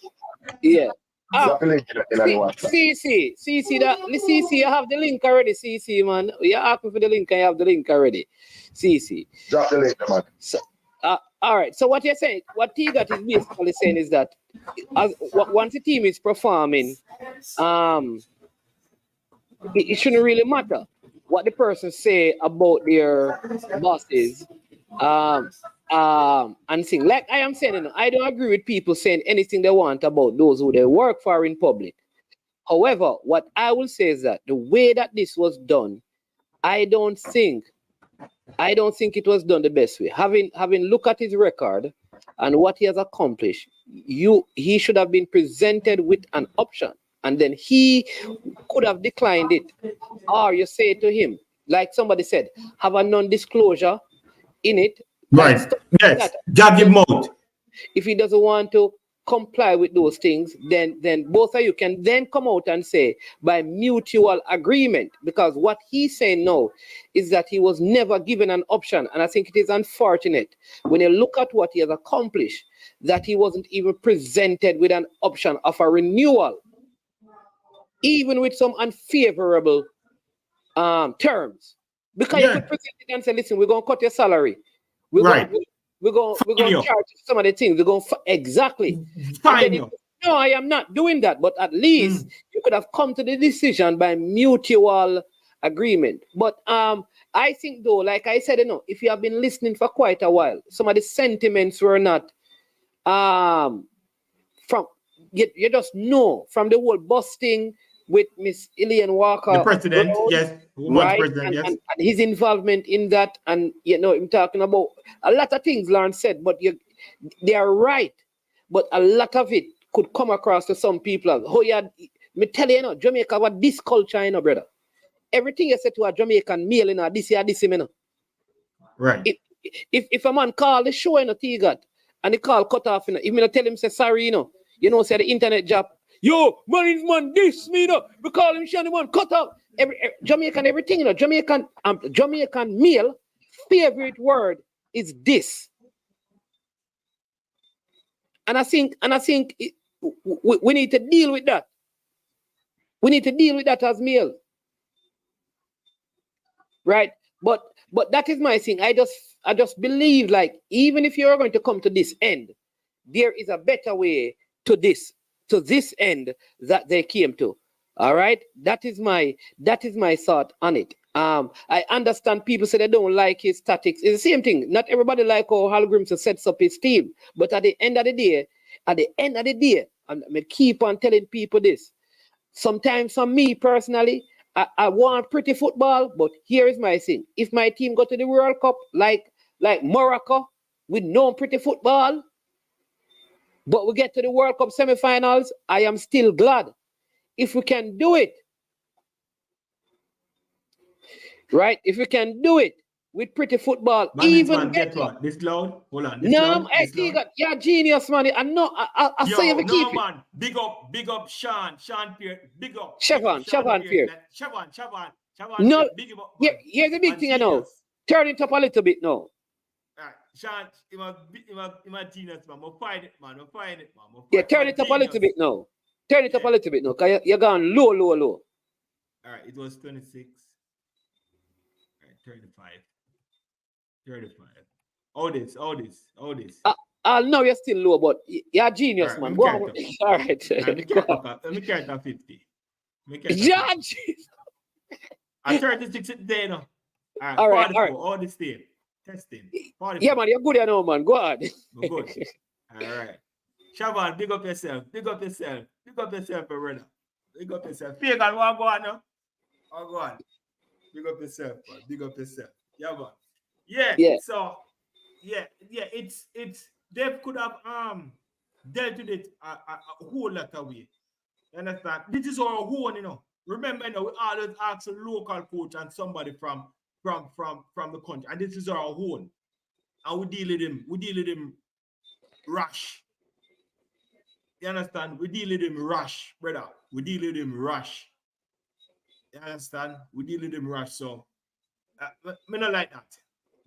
Yeah. Drop the link in the WhatsApp. CC, you have the link already, CC, man. You asked me for the link, and you have the link already. CC. Drop the link, man. So, all right. So what you're saying, what T-Got is basically saying is that once the team is performing, it shouldn't really matter what the person say about their bosses, and things. Like I am saying, I don't agree with people saying anything they want about those who they work for in public. However, what I will say is that the way that this was done, I don't think it was done the best way. Having looked at his record and what he has accomplished, he should have been presented with an option, and then he could have declined it. Or you say to him, like somebody said, have a non-disclosure in it. Right. Like yes. Jab him out. If he doesn't want to comply with those things, then both of you can then come out and say by mutual agreement, because what he's saying now is that he was never given an option. And I think it is unfortunate when you look at what he has accomplished, that he wasn't even presented with an option of a renewal, even with some unfavorable terms. Because you could present it and say, listen, we're going to cut your salary. We're going to charge some of the things. We're going exactly. Fine you. No, I am not doing that. But at least you could have come to the decision by mutual agreement. But I think though, like I said, if you have been listening for quite a while, some of the sentiments were not from you just know from the whole busting with Miss Ilian Walker, the president, yes, right, president, yes. And his involvement in that, and I'm talking about a lot of things Lawrence said, but they are right, but a lot of it could come across to some people as, oh yeah, me tell you, Jamaica what this culture, brother. Everything you say to a Jamaican male, this year, this, right. If a man call the show, T-Got, and the call cut off, if me not tell him say sorry, say the internet job. Yo, man, this me, we call him Shanny man, cut off. Jamaican everything, Jamaican male favorite word is this. And I think we need to deal with that. We need to deal with that as male. Right? But that is my thing. I just believe, like, even if you're going to come to this end, there is a better way to this end that they came to. All right, that is my thought on it. I understand people say they don't like his tactics. It's the same thing. Not everybody like how Hal Grimson sets up his team, but at the end of the day, and I keep on telling people this. Sometimes, for me personally, I want pretty football, but here is my thing: if my team go to the World Cup, like Morocco, with no pretty football, but we get to the World Cup semifinals, I am still glad. If we can do it, right? If we can do it with pretty football, man, even get what? This loud? Hold on. No, you're genius, man. I know. I say you keep it. Man. Big up, Sean Pierre. Big up. Chevron Pierre. Chevron. No, big up, here's the big thing I know. Turn it up a little bit now. Sean, I'm genius, man. I'm find it, man. Yeah, turn it up a little bit now. Turn it up a little bit now, because you're going low. All right, it was 26. All right, 35. All this. No, you're still low, but you're a genius, right, man. Go on. All right. Let me carry that 50. Judge. I 36 there now. All right. All this thing. Testing. 44. Yeah, man, you're good, man. Go on. Good. All right. Shaban, big up yourself, brother. Big up yourself. Fake and go on now. Go on. Big up yourself, man. Yeah, man. Yeah. So, it's Dave could have dealt with it a whole lot of way. You understand? This is our own, Remember, we always ask a local coach and somebody from the country, and this is our own. And we deal with him rash. You understand? We deal with him rash, brother. We deal with him rash. You understand? We deal with him rash. So, me not like that.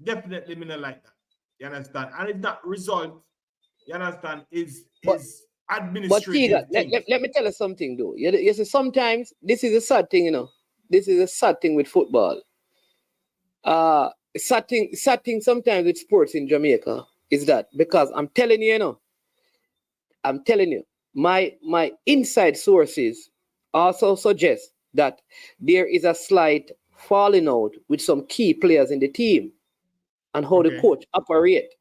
Definitely me not like that. You understand? And if that result, you understand, is administrative things. Let me tell you something though. You see, sometimes this is a sad thing, you know. This is a sad thing with football. Sad thing sometimes with sports in Jamaica is that because I'm telling you, my inside sources also suggest that there is a slight falling out with some key players in the team and how the coach operate.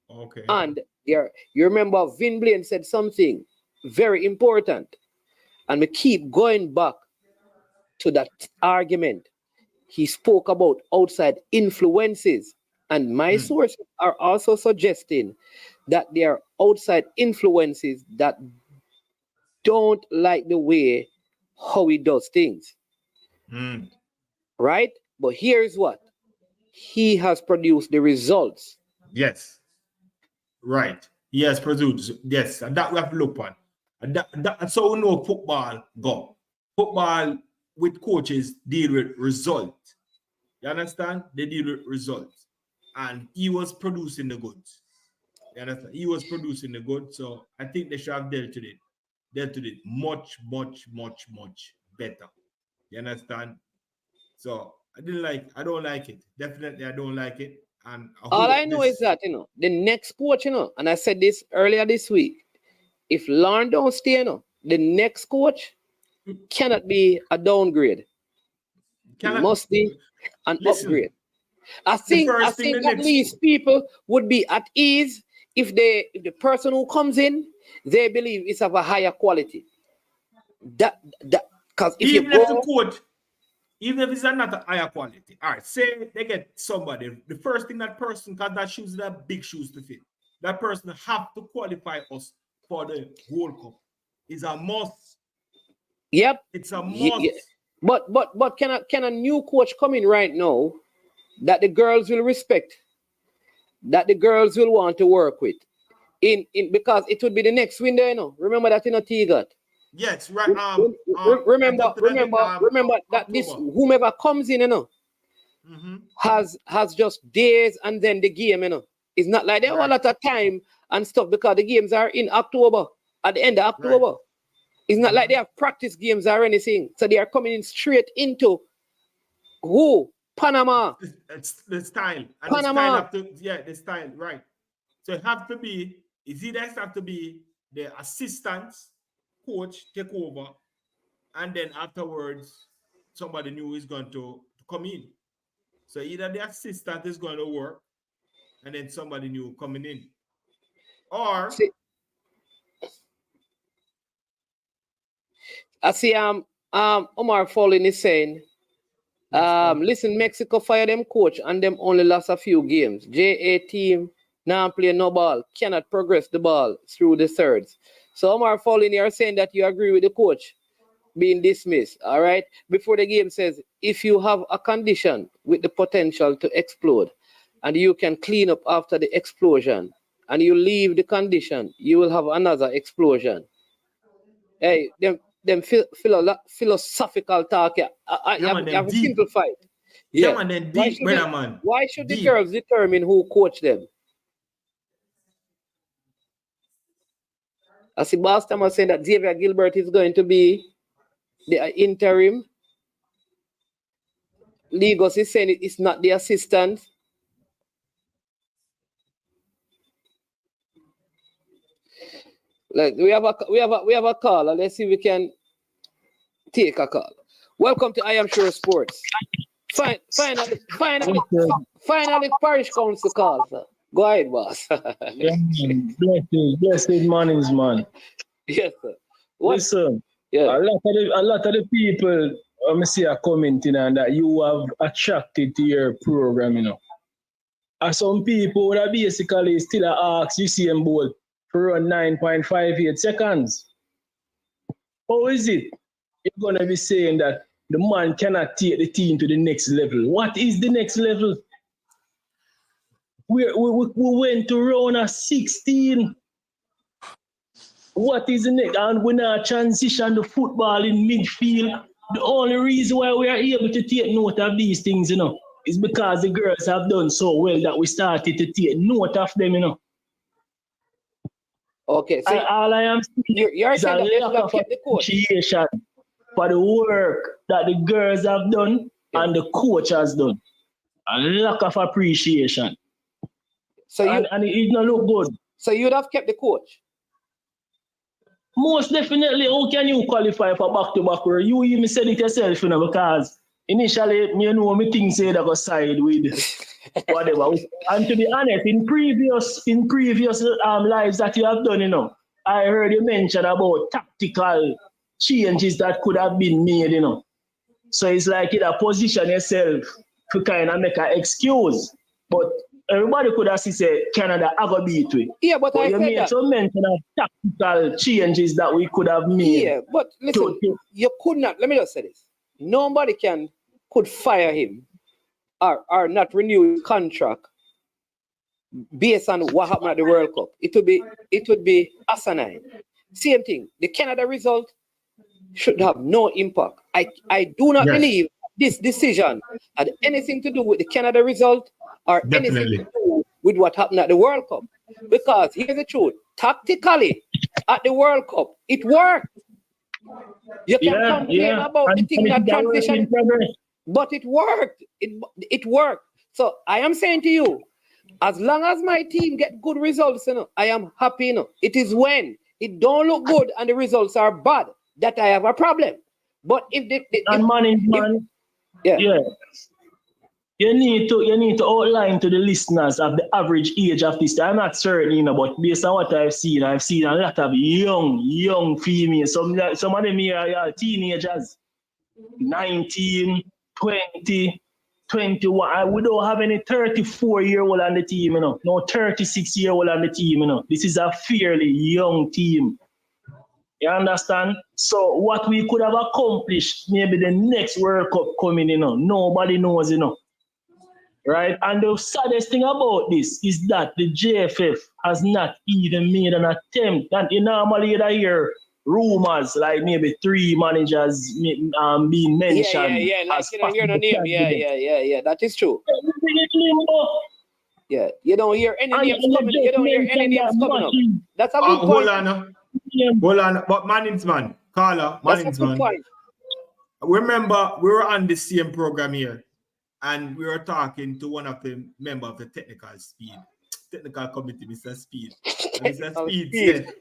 Okay. And you remember Vin Blaine said something very important, and we keep going back to that argument. He spoke about outside influences, and my sources are also suggesting that there are outside influences that don't like the way how he does things. Right? But here's what he has produced the results. Yes. Right. He has produced. Yes. And that we have to look on. And that's how we know football go. Football with coaches deal with results. You understand? They deal with results. And he was producing the goods. You understand? He was producing the goods. So I think they should have dealt with it much, much, much, much better. You understand? So I don't like it. Definitely I don't like it. And all I know is that, the next coach, and I said this earlier this week, if Lauren don't stay, the next coach cannot be a downgrade. It must be an upgrade. I think at least people would be at ease if the person who comes in, they believe it's of a higher quality. Because if even you if the coach, even if it's not a higher quality, all right, say they get somebody, the first thing that person, because that shoes are big shoes to fit, that person have to qualify us for the World Cup. It's a must. Yep. It's a must. Yeah. But can a new coach come in right now that the girls will respect, that the girls will want to work with, because it would be the next window, Remember that T got. Yes, right. Remember that this whomever comes in, has just days and then the game, It's not like they have a lot of time and stuff because the games are in October, at the end of October. Right. It's not like they have practice games or anything. So they are coming in straight into Panama. It's the style. And Panama. The style, right. So it have to be, have to be the assistants, coach take over, and then afterwards somebody new is going to come in. So either the assistant is going to work and then somebody new coming in, or I see Omar Fallin is saying listen, Mexico fire them coach and them only lost a few games. JA team now play no ball, cannot progress the ball through the thirds. So Omar Fallin, you're saying that you agree with the coach being dismissed, all right? Before the game says, if you have a condition with the potential to explode and you can clean up after the explosion and you leave the condition, you will have another explosion. Hey, them philosophical talk, I have simplified. Yeah, man, then deep, man. Why should the girls determine who coach them? I see Boston was saying that Xavier Gilbert is going to be the interim. Legos is saying it's not the assistant. Like we have a call. Let's see if we can take a call. Welcome to I Am Sure Sports. Finally, Parish Council call, sir. Go ahead, boss. Blessed mornings, man. Yes, sir. Listen, a lot of the people I see are commenting and that you have attracted to your program, And some people would have basically still ask Usain Bolt for run 9.58 seconds. How is it you're going to be saying that the man cannot take the team to the next level? What is the next level? We went to round of 16. What is the next? And we now transition the football in midfield. The only reason why we are able to take note of these things, is because the girls have done so well that we started to take note of them, Okay, so all I am saying you're is a saying that they should lack have of kept the coach. appreciation for the work that the girls have done and the coach has done. A lack of appreciation. So and it don't look good. So you'd have kept the coach? Most definitely. How can you qualify for back-to-back? You even said it yourself, you know, because initially, me things say that go side with whatever. And to be honest, in previous lives that you have done, you know, I heard you mention about tactical changes that could have been made, you know. So it's like you position yourself to kind of make an excuse. But everybody could have said Canada I go beat we. Yeah, but I you said made that. some mention of tactical changes that we could have made. Yeah, but listen, you could not. Let me just say this: nobody could fire him or not renew his contract based on what happened at the World Cup. It would be asinine. Same thing. The Canada result should have no impact. I do not believe this decision had anything to do with the Canada result or anything to do with what happened at the World Cup. Because here's the truth: tactically, at the World Cup, it worked. You can complain about the thing that transition, but it worked. It worked. So I am saying to you, as long as my team get good results, you know, I am happy. You know, it is when it don't look good and the results are bad that I have a problem. But if you need to outline to the listeners of the average age of this. I'm not certain, you know, but based on what I've seen a lot of young females. Some of them here are teenagers, 19, 20, 21. We don't have any 34-year-old on the team, you know. No 36-year-old on the team, you know. This is a fairly young team. You understand? So what we could have accomplished maybe the next World Cup coming, you know, nobody knows, you know. Right? And the saddest thing about this is that the JFF has not even made an attempt. And you normally hear rumors like maybe 3 managers being mentioned. Yeah. Like you don't hear no name. Yeah. That is true. Yeah, you don't hear any names coming. You don't hear any names coming up. That's a good point. Hold on. But Manningsman, Carla, Manningsman. Remember, we were on the same program here, and we were talking to one of the members of the technical committee, Mr. Speed. And Mr. Speed said,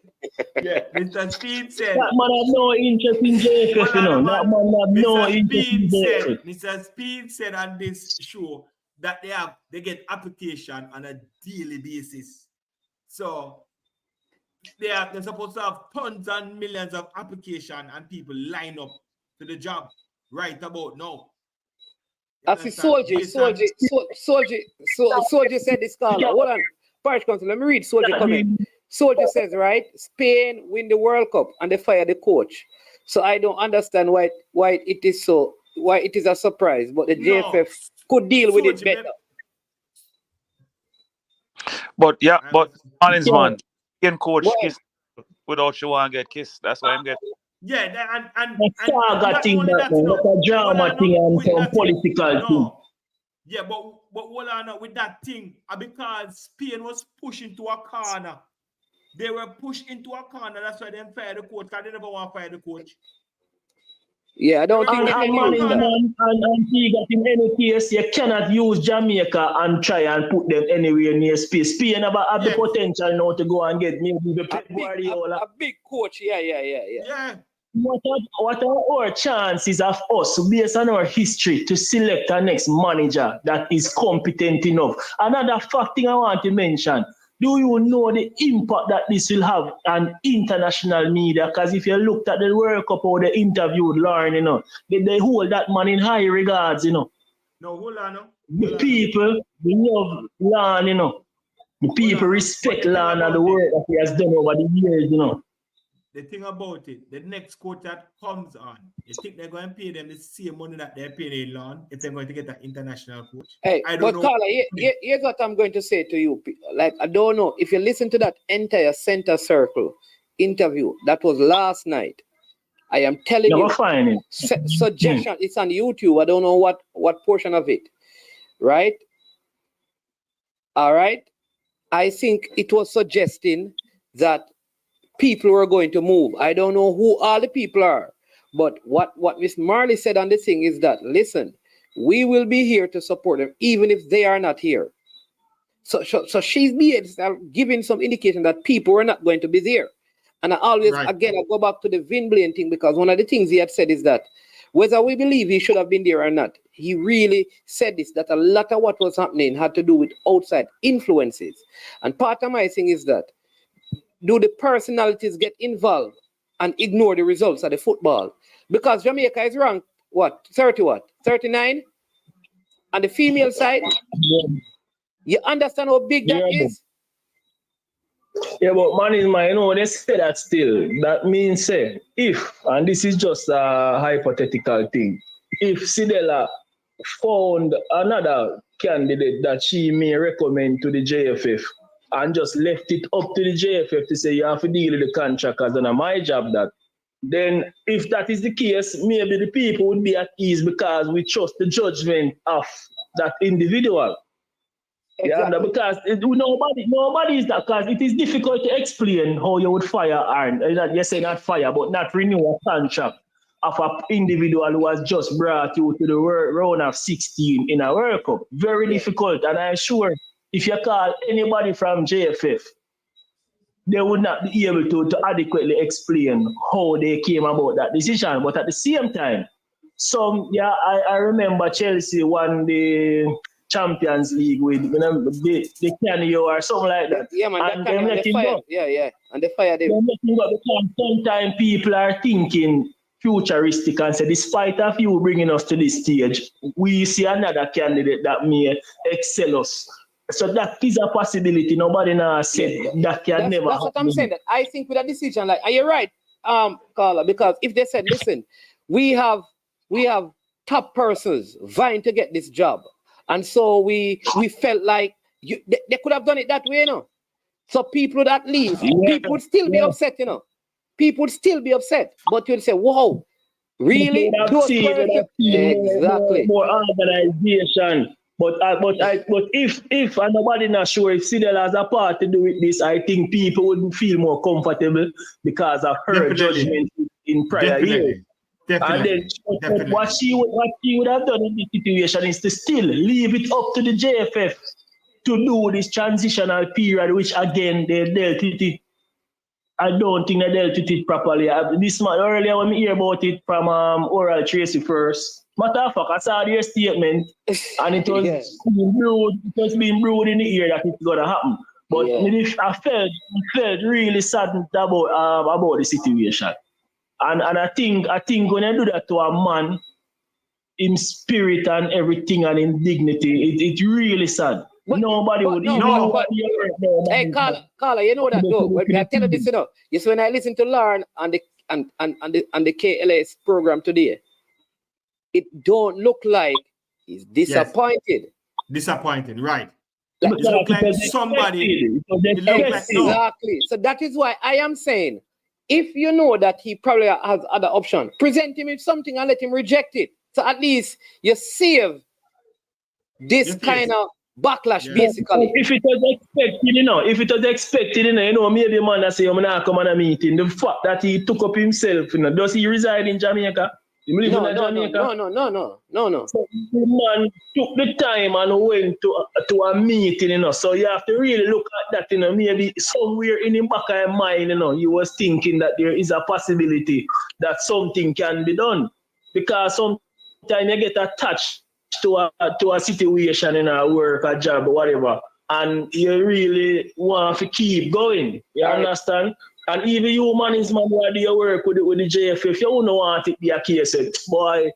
Mr. Speed said, that man have no interest in JFF, you know. That man have no interest in JFF. Mr. Speed said on this show that they get application on a daily basis. So they're supposed to have tons and millions of application and people line up to the job right about now. As the Soldier said this, Carla. Hold on. Parish Council, let me read Soldier comment. Soldier says, right, Spain win the World Cup and they fire the coach. So I don't understand why it is a surprise, but the JFF could deal with it better. But honest man, can coach kiss without you want to get kissed. That's why I'm getting. Yeah, and saga thing, that's a drama thing and some political thing. Yeah, but hold on with that thing, because Spain was pushed into a corner. They were pushed into a corner. That's why they fired the coach, because they never want to fire the coach. Yeah, I don't think and see that in any case, you cannot use Jamaica and try and put them anywhere near Spain. Spain never have the potential now to go and get maybe the Pep Guardiola. A big coach, yeah. What are our chances of us, based on our history, to select our next manager that is competent enough? Another fact thing I want to mention. Do you know the impact that this will have on international media? Because if you looked at the World Cup or they interviewed Lauren, you know, they hold that man in high regards, you know. No, hold on. The people love Lauren, you know. The people respect Lauren and the work that he has done over the years, you know. The thing about it, the next coach that comes on, you think they're going to pay them the same money that they're paying Lauren if they're going to get an international coach? Hey, but Carla, here's what I'm going to say to you. Like, I don't know, if you listen to that entire Center Circle interview that was last night, I am telling you, suggestion, it's on YouTube. I don't know what portion of it, right? All right. I think it was suggesting that people were going to move. I don't know who all the people are. But what Miss Marley said on the thing is that, listen, we will be here to support them, even if they are not here. So she's giving some indication that people were not going to be there. And I always, again, I go back to the Vin Blaine thing, because one of the things he had said is that whether we believe he should have been there or not, he really said this, that a lot of what was happening had to do with outside influences. And part of my thing is that, do the personalities get involved and ignore the results of the football? Because Jamaica is ranked, 39? On the female side? You understand how big that is? Yeah, but man is my, they say that still. That means, if, and this is just a hypothetical thing, if Sidela found another candidate that she may recommend to the JFF and just left it up to the JFF to say you have to deal with the contractors and my job that, then if that is the case, maybe the people would be at ease because we trust the judgment of that individual. Exactly. Yeah, because nobody is that, because it is difficult to explain how you would fire Aaron. You say not fire, but not renew a contract of an individual who has just brought you to the round of 16 in a World Cup. Very difficult, and I'm sure if you call anybody from JFF, they would not be able to adequately explain how they came about that decision. But at the same time, I remember Chelsea won the Champions League with the Canio or something like that. Yeah, man, and that let him go. Yeah. And they fired him. Because sometimes people are thinking futuristic and say, despite of you bringing us to this stage, we see another candidate that may excel us. So that is a possibility. Nobody now said that can never happen. That's what I'm saying. That I think with a decision like, and you're right, Carla, because if they said, listen, we have top persons vying to get this job, and so we felt like they could have done it that way, you know. So people that leave, people would still be upset, you know. People would still be upset, but you'd say, "Whoa, really?" Exactly. More organization. But if and nobody not sure if Sidel has a part to do with this, I think people would feel more comfortable because of her judgment in prior years. And then what she would have done in this situation is to still leave it up to the JFF to do this transitional period, which again they dealt with it. I don't think they dealt with it properly. This month earlier when we hear about it from Oral Tracy first. Matter of fact, I saw their statement and it was being brewed in the ear that it's gonna happen. But I felt really saddened about the situation. And I think when you do that to a man in spirit and everything and in dignity, it's really sad. Nobody would even hey, Carla, you know that though. When I tell you this, you know, yes, when I listen to Lauren and the KLS program today, it don't look like he's disappointed. Yes. Disappointed, right? It looks like somebody. Exactly. So that is why I am saying, if you know that he probably has other options, present him with something and let him reject it. So at least you save this kind of backlash, basically. If it was expected, you know, maybe man that say, I'm not come on a meeting. The fact that he took up himself, you know, does he reside in Jamaica? No. So the man took the time and went to a meeting, you know. So you have to really look at that, you know. Maybe somewhere in the back of your mind, you know, he was thinking that there is a possibility that something can be done. Because sometimes you get attached to a situation in a work, a job, whatever, and you really want to keep going. You understand? And even you management who do your work with the JFF, you don't want it to be a case, boy,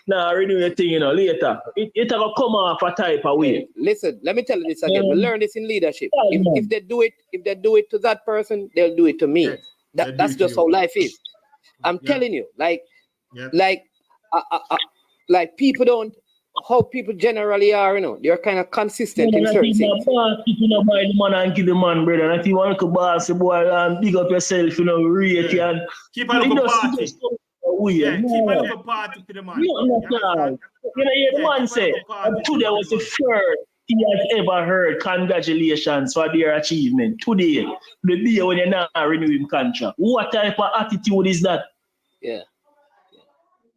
renew your thing, you know, later. It will come off a type of way. Listen, let me tell you this again. We learn this in leadership. If they do it to that person, they'll do it to me. Yes. That's just how life is. I'm telling you, like people don't, how people generally are, you know, they're kind of consistent in certain things. You know, buy the man and give the man, brother. And if you want to boss the boy and big up yourself, you know, rate you and keep a little party. Keep a little party to the man. You know, the man say today was the he has ever heard congratulations for their achievement today, the day when you're not renewing contract. What type of attitude is that? Yeah.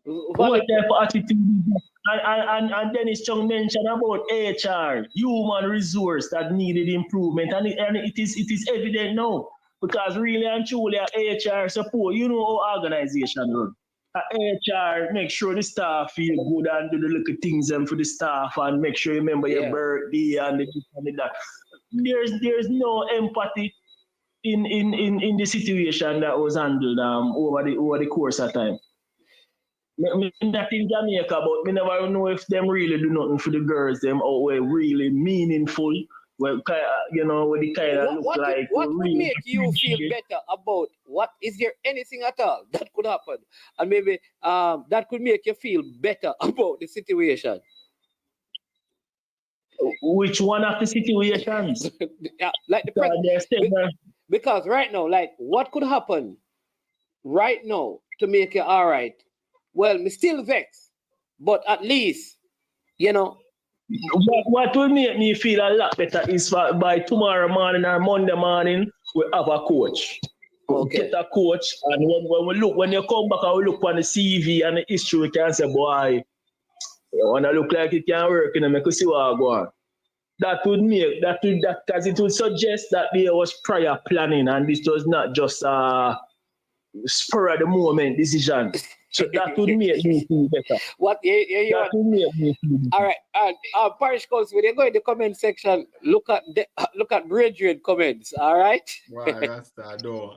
What type of attitude is that? And Dennis Chung mentioned about HR, human resource that needed improvement, and it is evident now because really and truly, HR support. You know how organization run. HR make sure the staff feel good and do the little things for the staff and make sure you remember your birthday and the this and that. There's no empathy in the situation that was handled over the course of time. Me not in Jamaica, but me never know if them really do nothing for the girls. Them out were really meaningful. Well, you know, what the kind of look like. What would make you feel better about what? Is there anything at all that could happen, and maybe that could make you feel better about the situation? Which one of the situations? Like because right now, like what could happen right now to make you all right? Well, me still vexed, but at least, you know. What will make me feel a lot better is by tomorrow morning or Monday morning, we have a coach. Okay. Get a coach, and when you come back and we look on the CV and the history, we can say, boy, you wanna look like it can work, you know, make us see what I go on. That would make because it would suggest that there was prior planning and this was not just spur of the moment decision. So that would make me feel better. What? That would make me feel better. All right. Parish Council, when you go in the comment section, look at Bridget comments. All right. Wow, that's I don't.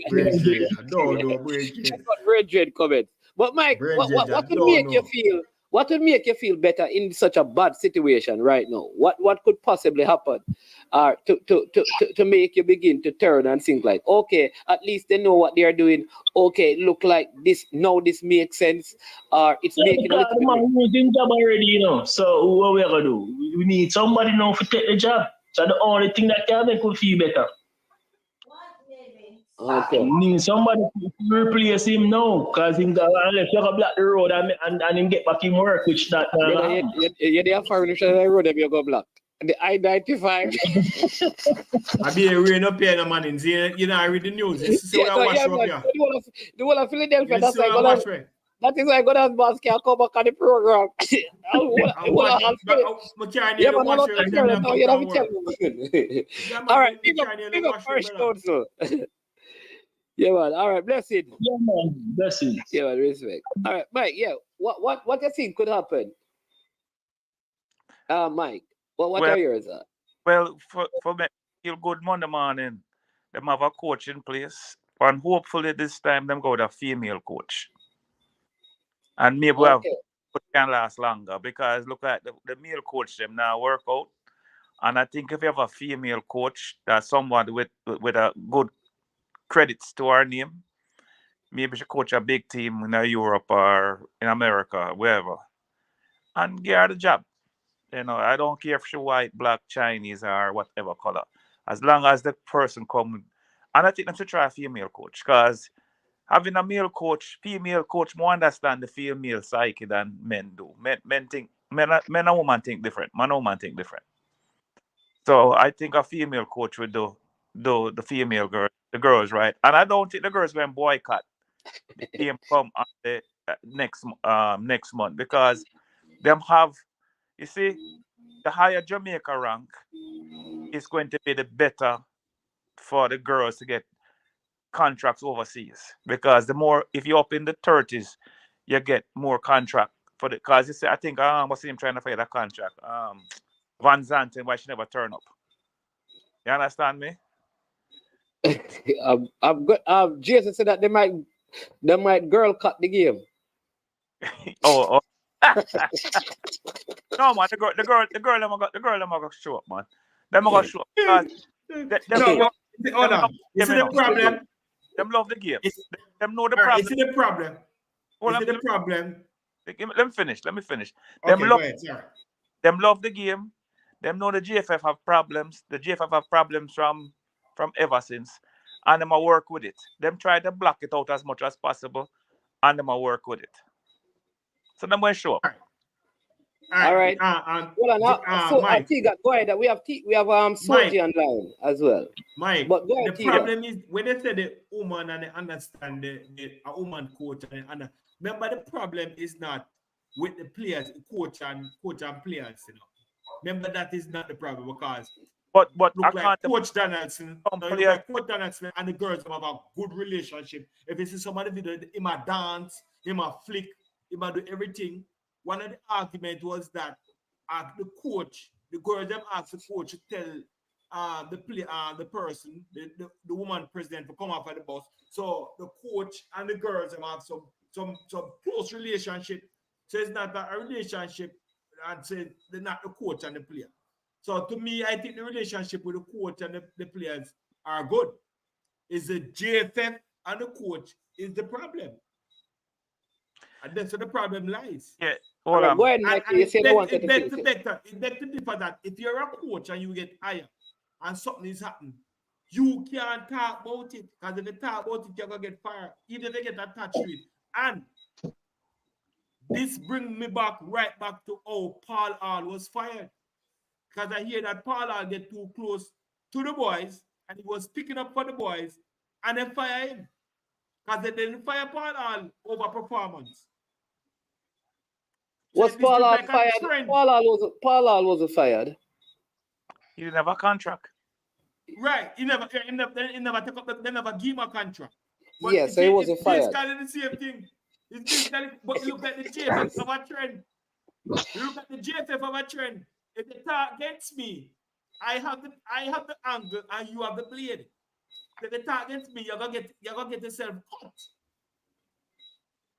Bridget, I don't Bridget. Bridget comments. But Mike, what would make you feel? What would make you feel better in such a bad situation right now? What could possibly happen to make you begin to turn and think like, okay, at least they know what they are doing. Okay, look like this now. This makes sense. Or it's making a little bit. Man who's in job already, you know. So what we gonna do? We need somebody now to take the job. So the only thing that can make us feel better. Okay. Need somebody to replace him now, because him unless you go block the road and him get back in work, which that. You're there for the road, if you go block. The I-95. I be a rain up here, no man. You know, I read the news. This is what I watch up here. The one of Philadelphia, that's like that is why God's boss can come back on the program. All right, big up First Council. Yeah, man. All right, blessed. Yeah, man. Blessed. Yeah, man. Respect. All right, Mike. Yeah. What you think could happen? Mike. What are yours? Well, for me, feel good Monday morning. Them have a coach in place, and hopefully this time them go with a female coach, and maybe it can last longer because look at the male coach them now work out, and I think if you have a female coach, that's someone with a good credits to our name. Maybe she coach a big team in Europe or in America, wherever, and get her the job. You know, I don't care if she white, black, Chinese, or whatever color, as long as the person come. And I think them should try a female coach because having a male coach, female coach, more understand the female psyche than men do. Men and women think different. Man and woman think different. So I think a female coach would do the female girls right, and I don't think the girls going boycott the game come on the next month because them have, you see, the higher Jamaica rank is going to be the better for the girls to get contracts overseas because the more, if you're up in the 30s, you get more contract for the, because you see, I think what's him trying to fight a contract, Van Zanten, why she never turn up. You understand me? I've got Jason said that they might girl cut the game. oh. No man, the girl them gonna show up, man. Them gonna show up. You see the problem? Them love the game. Them know the problem. You see the problem? Let me finish. Them love the game. Them know the JFF have problems. The JFF have problems from ever since. And them a work with it. Them try to block it out as much as possible. And them a work with it. So them will show up. All right. Well, now, Mike. Tiga, go ahead. We have Soji online as well. Mike, but go ahead, the problem is when they say the woman and they understand a woman coach and remember the problem is not with the players, coach and players, you know. Remember that is not the problem because but look I like can't Coach Donaldson, look like Coach Donaldson and the girls have a good relationship. If you see some of the video, him a dance, him a flick, him a do everything. One of the arguments was that the coach, the girls them asked the coach to tell the person, the woman president to come off of the bus. So the coach and the girls them have some close relationship. So it's not a relationship and say they're not the coach and the player. So to me, I think the relationship with the coach and the players are good. It's the JFF and the coach is the problem. And that's where the problem lies. Yeah. Go ahead, Mike. You say you wanted to It begs to differ that if you're a coach and you get hired and something is happening, you can't talk about it. Because if you talk about it, you're going to get fired. Even if you get attached to it. And this brings me right back to how Paul Hall was fired. Because I hear that Paul Hall get too close to the boys and he was picking up for the boys and then fire him. Because they didn't fire Paul Hall over performance. Was Paul Hall fired? Paul Hall wasn't fired. He didn't have a contract. Right. He never took up they never give him a contract. But yeah, so he wasn't fired. It's kind of the same thing. But look at the JFF of a trend. Look at the JFF of a trend. If they talk against me, I have the angle and you have the blade. If they talk against me, you're gonna get yourself cut.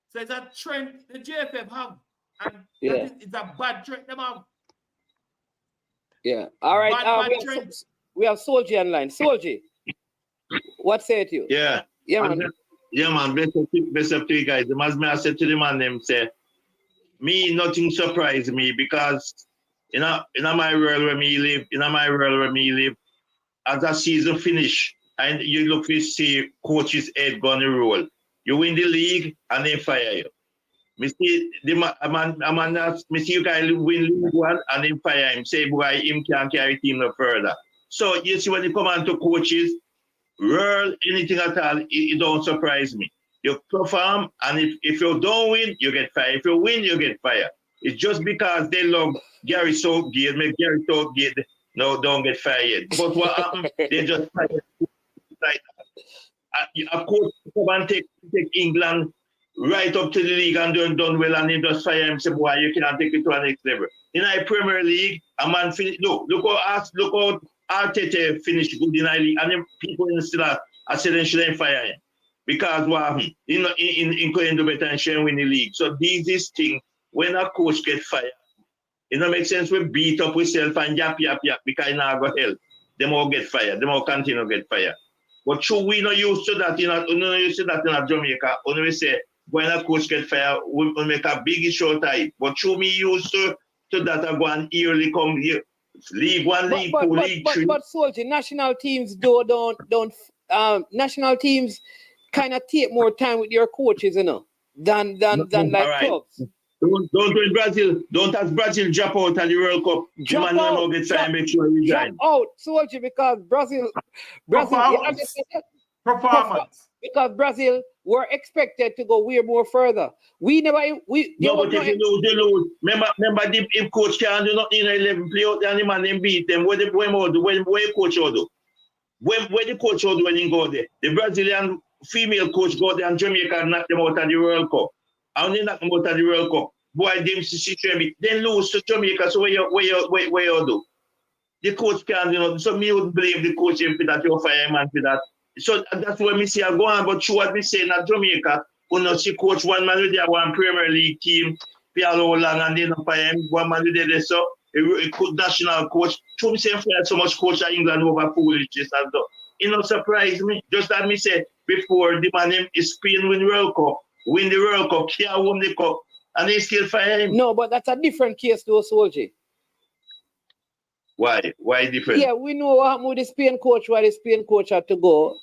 So it's a trend the JFF have. And it's a bad trend them have. Yeah. All right. We have Soji online. Soji, what say to you? Yeah. Yeah, man. Yeah, man. Best of you guys. As I said to the man, them say, me, nothing surprised me because in my world where me live, as the season finish, and you look to see coach's head gonna roll. You win the league and they fire you. Me see you guys win League One and then fire him. Say, boy, him can't carry team no further. So you see when you come on to coaches, roll anything at all, it don't surprise me. You perform, and if you don't win, you get fired. If you win, you get fired. It's just because they love Gary Southgate, make Gary Southgate don't get fired. But what happened? They just fired like that. A coach come and take England right up to the league and done well, and they just fire him. Say, boy, you can't take it to the next level. In the Premier League, a man finish. Look how Arteta finished good in the league, and then people still are saying they shouldn't fire him because in going to better and sharing win the league. So this thing when a coach get fired, it don't make sense. We beat up ourselves and yap because it not go help. Them all get fired. Them all continue to get fired. But true, we not used to that. Used to that in Jamaica. When we say when a coach get fired, we make a big show type. But true, me used to that I go and yearly come here. League One, League Two, League Three. But Soldier, national teams national teams kind of take more time with your coaches, than like clubs. Don't do in Brazil. Don't ask Brazil drop out at the World Cup. Drop out. Get time, make sure you drop out, Soldier, because Brazil performance. Because Brazil were expected to go way more further. But if you lose. Remember if coach can't do nothing in 11 play out and the man then beat them. What the coach will do? When the coach will do when he go there? The Brazilian female coach go there and Jamaica knock them out of the World Cup. And they knock them out of the World Cup. Boy, them see then lose to Jamaica. So where you do? The coach can't do nothing. So me would blame the coach for that. You fire him for that. So that's what me see I go on, but true what me say in Jamaica, when you see coach one man with one Premier League team, Pialo long and then fire him, one man with this, so a national coach. True me say so much coach in England over foolishness and stuff. It not surprise me. Just that me say before the man name is Spain win the World Cup, can't win the cup, and they still fire him. No, but that's a different case though, Soldier. Why? Why different? Yeah, we know what happened with the Spain coach, why the Spain coach had to go.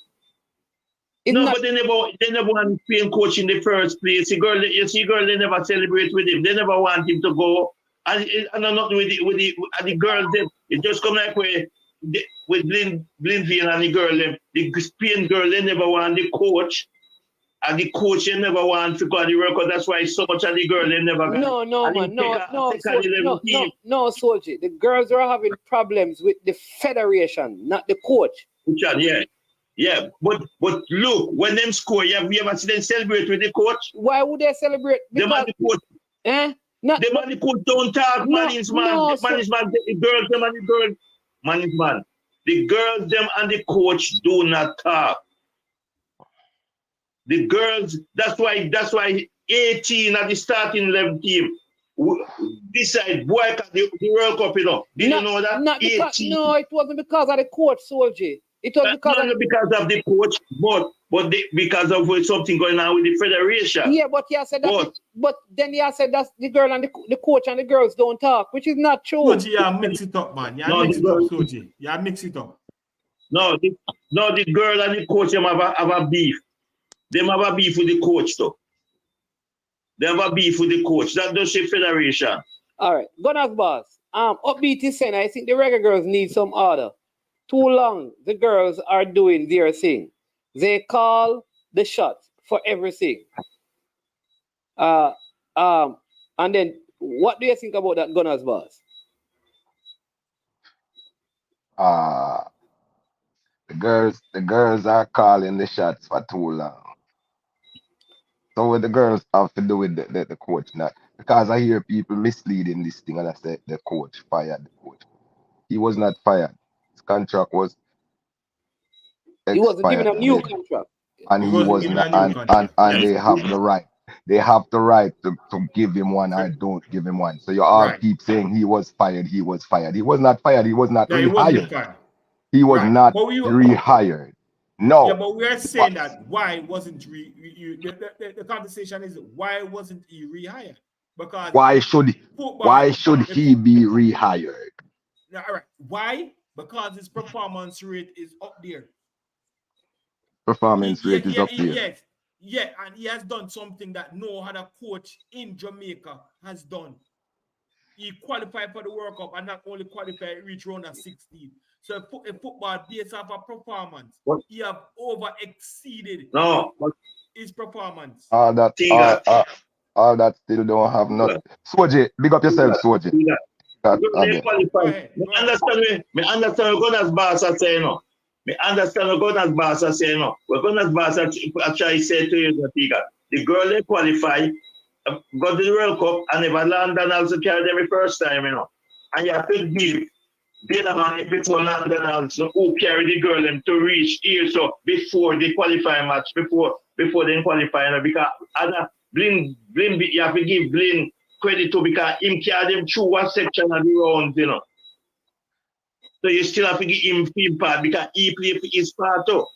But they never want Spain coach in the first place. You see girl, they never celebrate with him. They never want him to go. And I'm not with the girls them. It just come like with Blinfield and the girl them. The Spain girl they never want the coach. And the coach they never want to go on the record. That's why so much of the girl they never got. No, man, no, Soldier. The girls are having problems with the federation, not the coach. Yeah. But look, when them score, you ever see them celebrate with the coach? Why would they celebrate? Them and the coach. Eh? Them and the coach don't talk, management. The girls, them and the girls, management. The girls, them and the coach do not talk. The girls, that's why 18 at the starting 11 team decide boy the World Cup, you know. Did you know that? No, it wasn't because of the coach, Soldier. It was because of the coach, but because of something going on with the federation. Yeah, but you said that. But then you said that the girl and the coach and the girls don't talk, which is not true. Soji, you mix it up, man. Mix it up, Soji. You mix it up. No, the girl and the coach them have a beef. They have a beef with the coach, though. They have a beef with the coach. That does say federation. All right, Gunners boss. Upbeat is saying I think the reggae girls need some order. Too long, the girls are doing their thing. They call the shots for everything. And then, what do you think about that, Gunners boss? The girls are calling the shots for too long. So what the girls have to do with the coach now? Because I hear people misleading this thing, and I said the coach fired the coach. He was not fired. His contract was expired. He wasn't given a new contract. And he was not, and they have the right. They have the right to give him one or don't give him one. So you all keep saying he was fired, he was fired. He was not fired, he was not rehired. He was not rehired. No. Yeah, but we are saying that why wasn't the conversation is why wasn't he rehired? Because why should he be rehired? Yeah, all right. Why? Because his performance rate is up there. Performance rate is up there. Yes. Yeah, and he has done something that no other coach in Jamaica has done. He qualified for the World Cup and not only qualified, reach round of 16. So a football based off of performance, he have over exceeded his performance. All that still don't have nothing. Soji, big up yourself, Soji. Me understand what Gunners boss are saying no. Me understand what Gunners boss are saying no. What Gunners boss are trying to say to you, the girl they qualify, got the World Cup, and never London also carried them the first time, you know. And you have to give the money before London also who carry the girl them to reach here, so before the qualifying match, before they qualify, you know, because other Blin, you have to give Blin credit to because him carry them through one section of the round, you know. So you still have to give him field part because he play for his part too.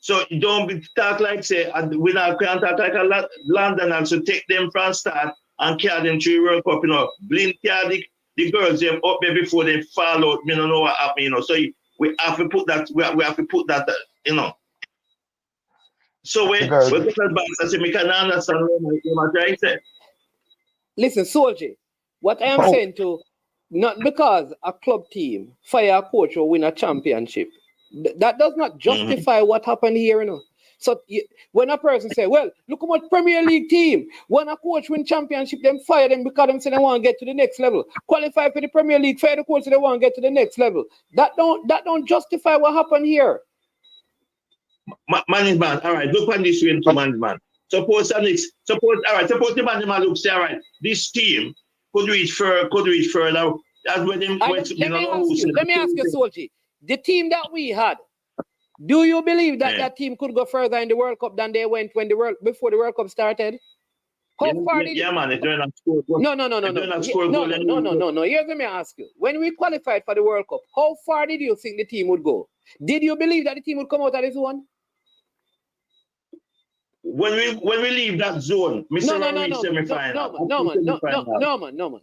So don't talk like say we not can't talk like a London and so take them from start and carry them to the World Cup, you know. Blin carry the girls them up there before they fall out, you don't know what happened, you know. So we have to put that, we have to put that, you know. So we can understand what I'm trying to say. Listen, Soldier, what I am saying to, not because a club team fire a coach or win a championship, that does not justify what happened here, you know. So when a person say, well, look how much Premier League team, when a coach win championship, them fire them because them say they want to get to the next level. Qualify for the Premier League, fire the coach so they want to get to the next level. That don't justify what happened here. Management, all right, look on this way into management. Suppose the management looks all right, this team could reach further. That's when them let me ask you, Solji, the team that we had, do you believe that that team could go further in the World Cup than they went before the World Cup started? How far did man, they're doing a score. No. Here's let me ask you. When we qualified for the World Cup, how far did you think the team would go? Did you believe that the team would come out of this one? When we leave that zone, No, man.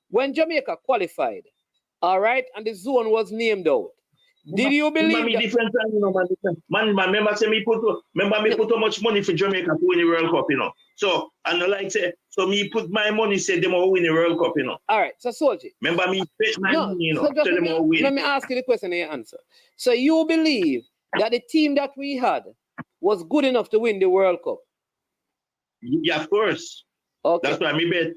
When Jamaica qualified, all right, and the zone was named out, Did you believe me that? Different time, you know, man, remember say me put how much money for Jamaica to win the World Cup, you know. So and like say, so me put my money, say them will win the World Cup, you know. All right, so Soldier. Remember me bet my money, you know, so just tell them will win. let me ask you the question and you answer. So you believe that the team that we had was good enough to win the World Cup? Yeah, of course. Okay. That's why me bet.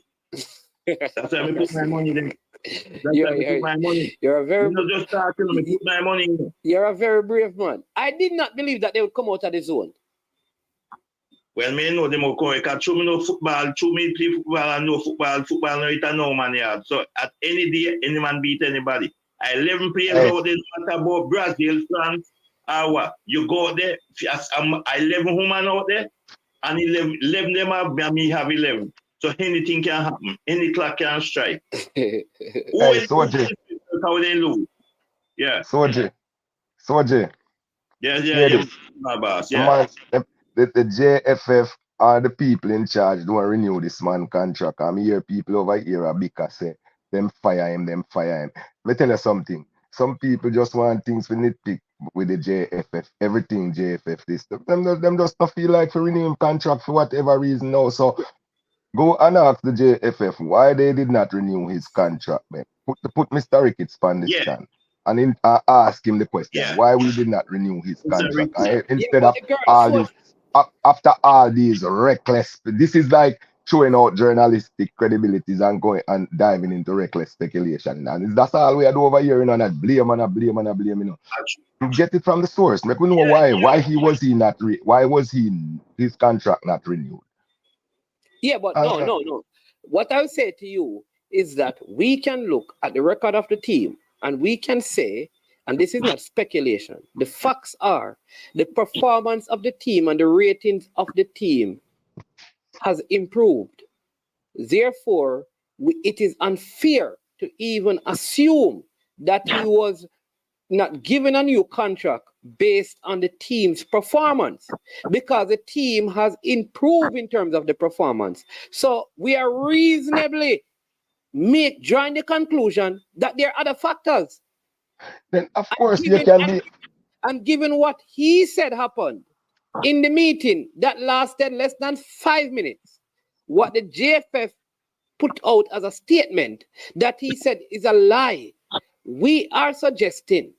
That's why I put my money there. That's why I put my money. You're a very just start to put my money in. You're a very brave man. I did not believe that they would come out of the zone. Well, me know them will come because through me know football, through me play football and know football no it a no man yard. So at any day, any man beat anybody. 11 players out there, no matter about Brazil, France, or what. You go out there, 11 women out there, and 11 them have me have 11. So anything can happen. Any clock can strike. Hey, Soji. How they lose? Yeah. Soji. Yeah, my boss. Yeah. Man, the JFF are the people in charge don't renew this man contract. I hear people over here because say them fire him. Let me tell you something. Some people just want things to nitpick with the JFF. Everything JFF this. Them just not feel like to renew him contract for whatever reason now. So go and ask the JFF why they did not renew his contract, man. Put Mr. Ricketts on the stand and ask him the question why we did not renew his contract. Instead of all this, after all these reckless, this is like showing out journalistic credibilities and going and diving into reckless speculation. And that's all we do over here, you know, and blame, you know. To get it from the source. Make we know why was his contract not renewed. Yeah, but no. What I'll say to you is that we can look at the record of the team and we can say, and this is not speculation, the facts are the performance of the team and the ratings of the team has improved. Therefore, it is unfair to even assume that he was not given a new contract based on the team's performance, because the team has improved in terms of the performance. So we are reasonably drawing the conclusion that there are other factors. Then of course you can be. And given what he said happened in the meeting that lasted less than 5 minutes, what the JFF put out as a statement that he said is a lie, we are suggesting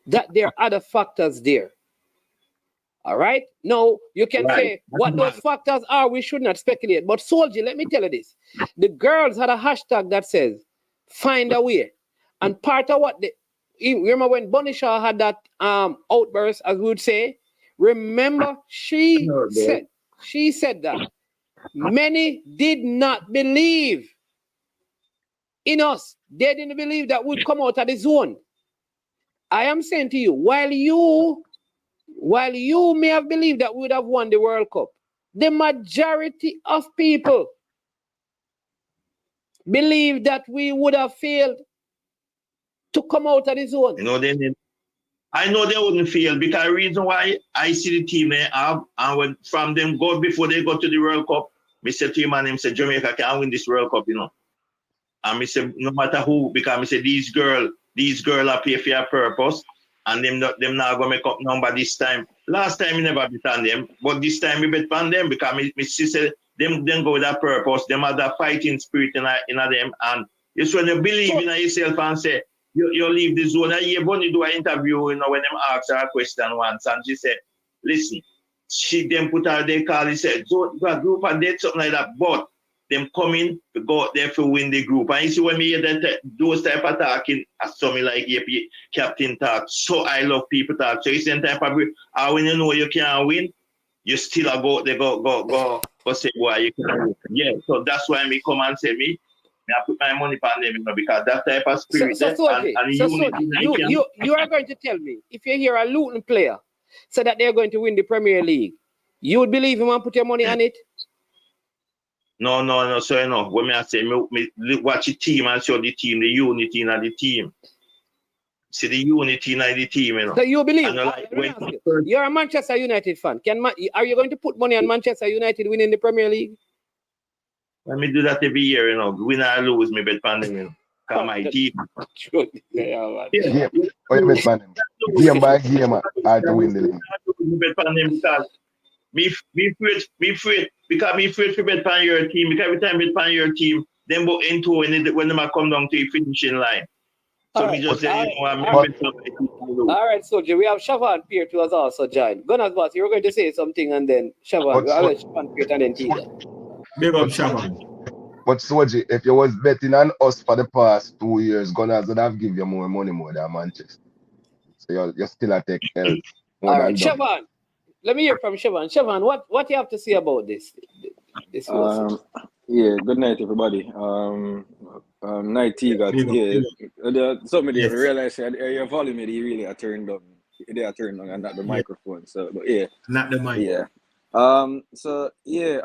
that there are other factors there. All right? Now, you can say what those factors are, we should not speculate. But Soldier, let me tell you this. The girls had a hashtag that says, find a way. And part of what remember when Bunny Shaw had that outburst, as we would say, remember she said that many did not believe in us. They didn't believe that we'd come out of the zone. I am saying to you, while you may have believed that we would have won the World Cup, the majority of people believe that we would have failed to come out of the zone. You know, I know they wouldn't fail because the reason why I see the team they have, and when from them go before they go to the World Cup, me say to him and him say Jamaica can win this World Cup, you know. And me say no matter who, because me say these girls are pay for a purpose, and them not gonna make up number this time. Last time we never bet on them, but this time we bet on them because me say them go with that purpose. Them have that fighting spirit in them, and it's when you believe in yourself and say you leave the zone. I hear Bonnie do an interview, you know, when them ask her a question once, and she said, listen, she then put her they call, he said, so group and did something like that, but them coming to go out there to win the group. And you see when me hear those type of talking, as something like captain talk, so I love people talk. So it's the type of when you know you can't win, you still go there, go say, boy, you can't win. Yeah, so that's why me come and say me, I put my money on them, you know, because that type of spirit. You are going to tell me, if you hear a Luton player say that they're going to win the Premier League, you would believe him and put your money on it? No. So you know, when I say me watch the team and show the team, the unity in the team. See the unity in the team, you know. So you believe? Like, you're a Manchester United fan. Are you going to put money on Manchester United winning the Premier League? Let me do that every year, you know. Win or lose, me bet on them, you know. Because my team. Yeah, Yeah. Oh, you bet on them. Game by game, I to win the league. Bet on them because me afraid because me afraid to bet on your team. Because every time I bet on your team, them go into when they come down to the finishing line. So all me right. just say, you know, I'm all bet on my team. All right, Soldier. We have Shavan Peart who has also joined. Gunners boss, you were going to say something and then Shavan. But I'll so, let Shavan Peart and then Tiga. Big up but Shaban. But Soji, if you was betting on us for the past 2 years, Gunners would have give you more money more than Manchester. So you're still a take L more All than right, double. Shavan. Let me hear from Shavan. Shavan, what you have to say about this whole Yeah, good night, everybody. Night tea got, Big up. yeah, something they Yes. realize your volume, they really are turned on. They are turned on and not the Yeah. microphone. So, but yeah. Not the mic. Yeah. So, yeah,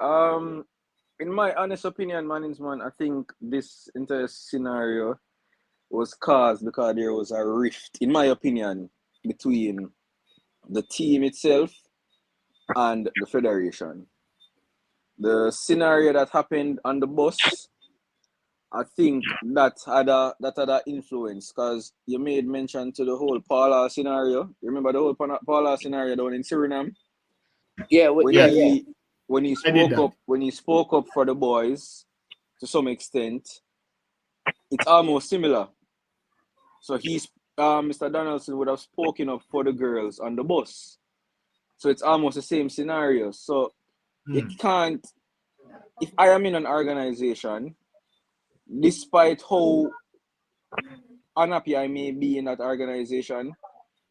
in my honest opinion, man, I think this entire scenario was caused because there was a rift, in my opinion, between the team itself and the federation. The scenario that happened on the bus, I think that had a influence because you made mention to the whole Paula scenario. You remember the whole Paula scenario down in Suriname? Yeah, when he spoke up for the boys to some extent, it's almost similar. So Mr. Donaldson would have spoken up for the girls on the bus. So it's almost the same scenario. So you can't, if I am in an organization, despite how unhappy I may be in that organization,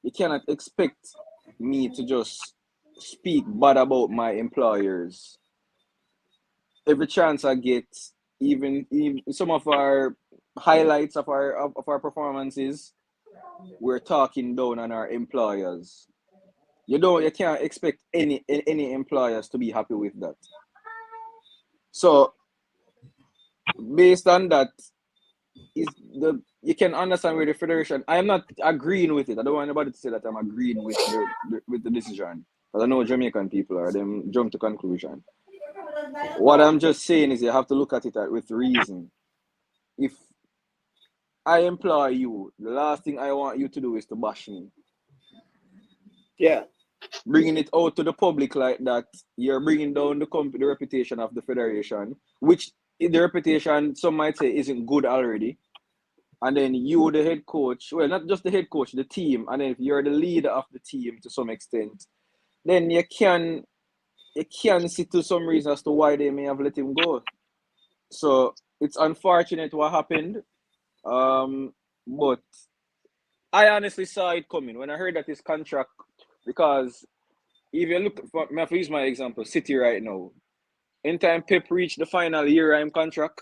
you cannot expect me to just speak bad about my employers. Every chance I get, even some of our highlights of our performances, we're talking down on our employers. You can't expect any employers to be happy with that. So based on that, you can understand where the federation. I am not agreeing with it. I don't want anybody to say that I'm agreeing with the decision. Because I know Jamaican people are them jump to conclusion. What I'm just saying is you have to look at it with reason. If I employ you, the last thing I want you to do is to bash me. Yeah. Bringing it out to the public like that, you're bringing down the reputation of the federation, which the reputation, some might say, isn't good already. And then you, the head coach, well, not just the head coach, the team, and then if you're the leader of the team to some extent, then you can see to some reason as to why they may have let him go. So it's unfortunate what happened, but I honestly saw it coming when I heard that his contract, because if you look, I have to use my example, City right now. Anytime Pep reach the final year I'm contract,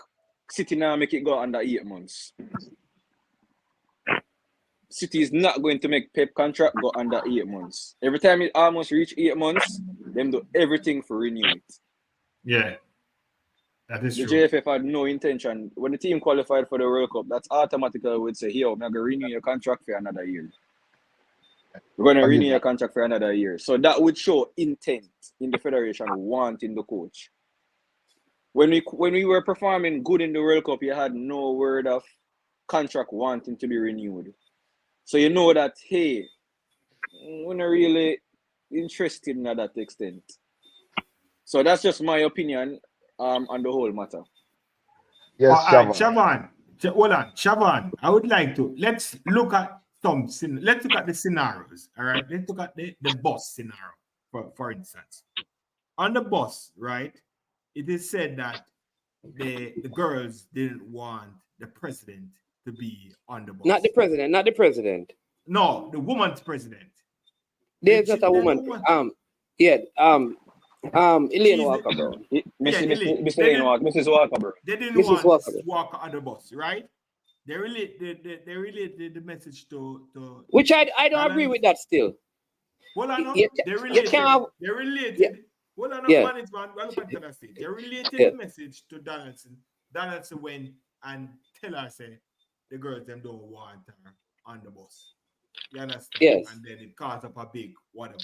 City now make it go under 8 months. City is not going to make Pep contract go under 8 months. Every time it almost reach 8 months, them do everything for renew it. Yeah. That is the true. JFF had no intention. When the team qualified for the World Cup, that's automatically would say, here, we're going to renew your contract for another year. We're going to renew your contract for another year. So that would show intent in the federation wanting the coach. When we were performing good in the World Cup, you had no word of contract wanting to be renewed. So you know that, hey, we're not really interested in that extent. So that's just my opinion on the whole matter. Yes, Shavan. Hold on, Shavan. I would like to let's look at the scenarios. All right, let's look at the bus scenario for instance. On the bus, right? It is said that the girls didn't want the president to be on the bus. Not the president. No, the woman's president. There's not a woman. Elaine Walker Brown. Mrs. Walker Brown. They didn't want Mrs. Walker on the bus, right? They related the message to which I don't agree with that still. Well, I know they related. Well, I know management. Well, look at that stage. They related the message to Donaldson. Donaldson went and tell her, say, the girls them don't want her on the bus. You understand? Yes. And then it caused up a big whatever.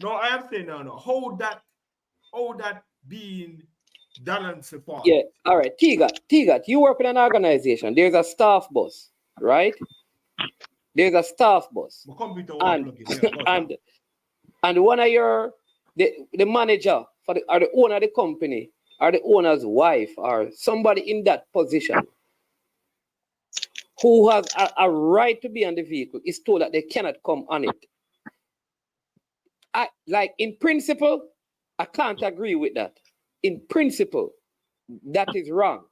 No, I am saying no. How that being Donaldson part. Yeah, all right. T-Gat, you work in an organization. There's a staff bus, right? There's a staff bus. And one of your the manager or the owner of the company or the owner's wife or somebody in that position who has a right to be on the vehicle is told that they cannot come on it. Like in principle, I can't agree with that. In principle, that is wrong.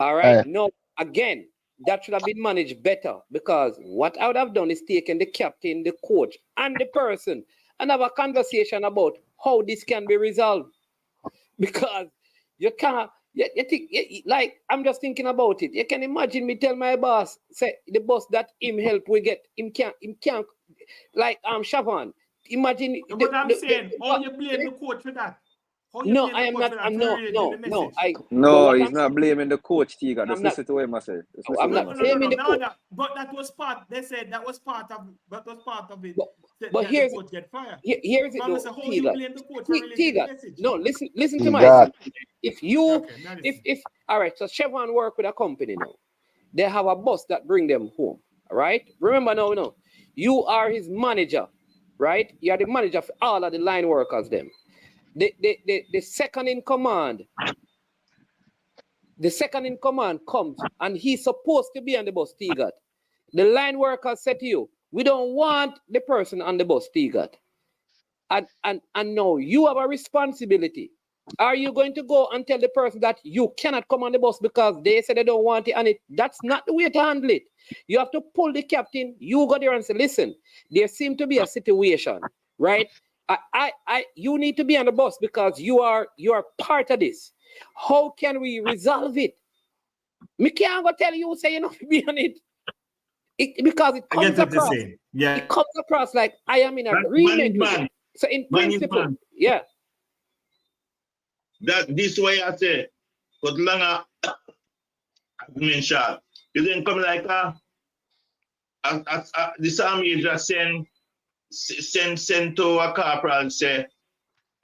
All right. No, again, that should have been managed better, because what I would have done is taken the captain, the coach, and the person and have a conversation about how this can be resolved. Because you can't, you think, like, I'm just thinking about it. You can imagine me tell my boss, say the boss that him help we get, him can't, like Shavan. Imagine. No, but I'm saying, how you blame the coach for that? No, I am not. No, he's not blaming the coach, Tiga. Just listen to him, I say. I'm not blaming the coach. But that was part. They said that was part of it. But here's the coach get fired. Here's it. How you blame the coach for releasing the message? No, listen to my. If all right, so Chevron work with a company now. They have a bus that bring them home. All right. Remember now, you are his manager, right? You are the manager for all of the line workers. Them. The second in command. The second in command comes and he's supposed to be on the bus, T-Gat. The line workers said to you, we don't want the person on the bus, T-Gat. And now you have a responsibility. Are you going to go and tell the person that you cannot come on the bus because they said they don't want it? And that's not the way to handle it. You have to pull the captain. You go there and say, listen, there seems to be a situation, right? You need to be on the bus because you are part of this. How can we resolve it? Me can't go tell you say you not be on it. Because it comes across. Yeah. It comes across like I am in agreement with it. So in principle, yeah. That this way I say, but longer mention. You didn't come like this army just send to a corporal say,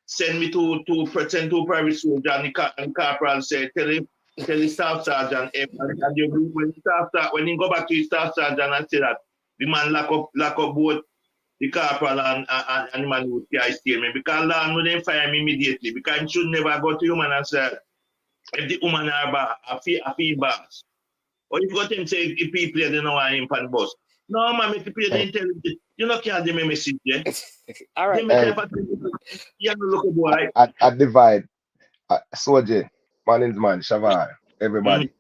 send me to private soldier, and the corporal say, tell the staff sergeant, and you when you go back to the staff sergeant and say that the man lock up both the corporal and the man with the statement, because law no then fire him immediately, because he should never go to human and say if the woman are bad, I feel bad. Or if you got him say if people they don't want him on the bus. No man, make people the intelligent. You know can't give me message, yeah? All right. You look a boy. I divide soldier, man, Shavar, everybody.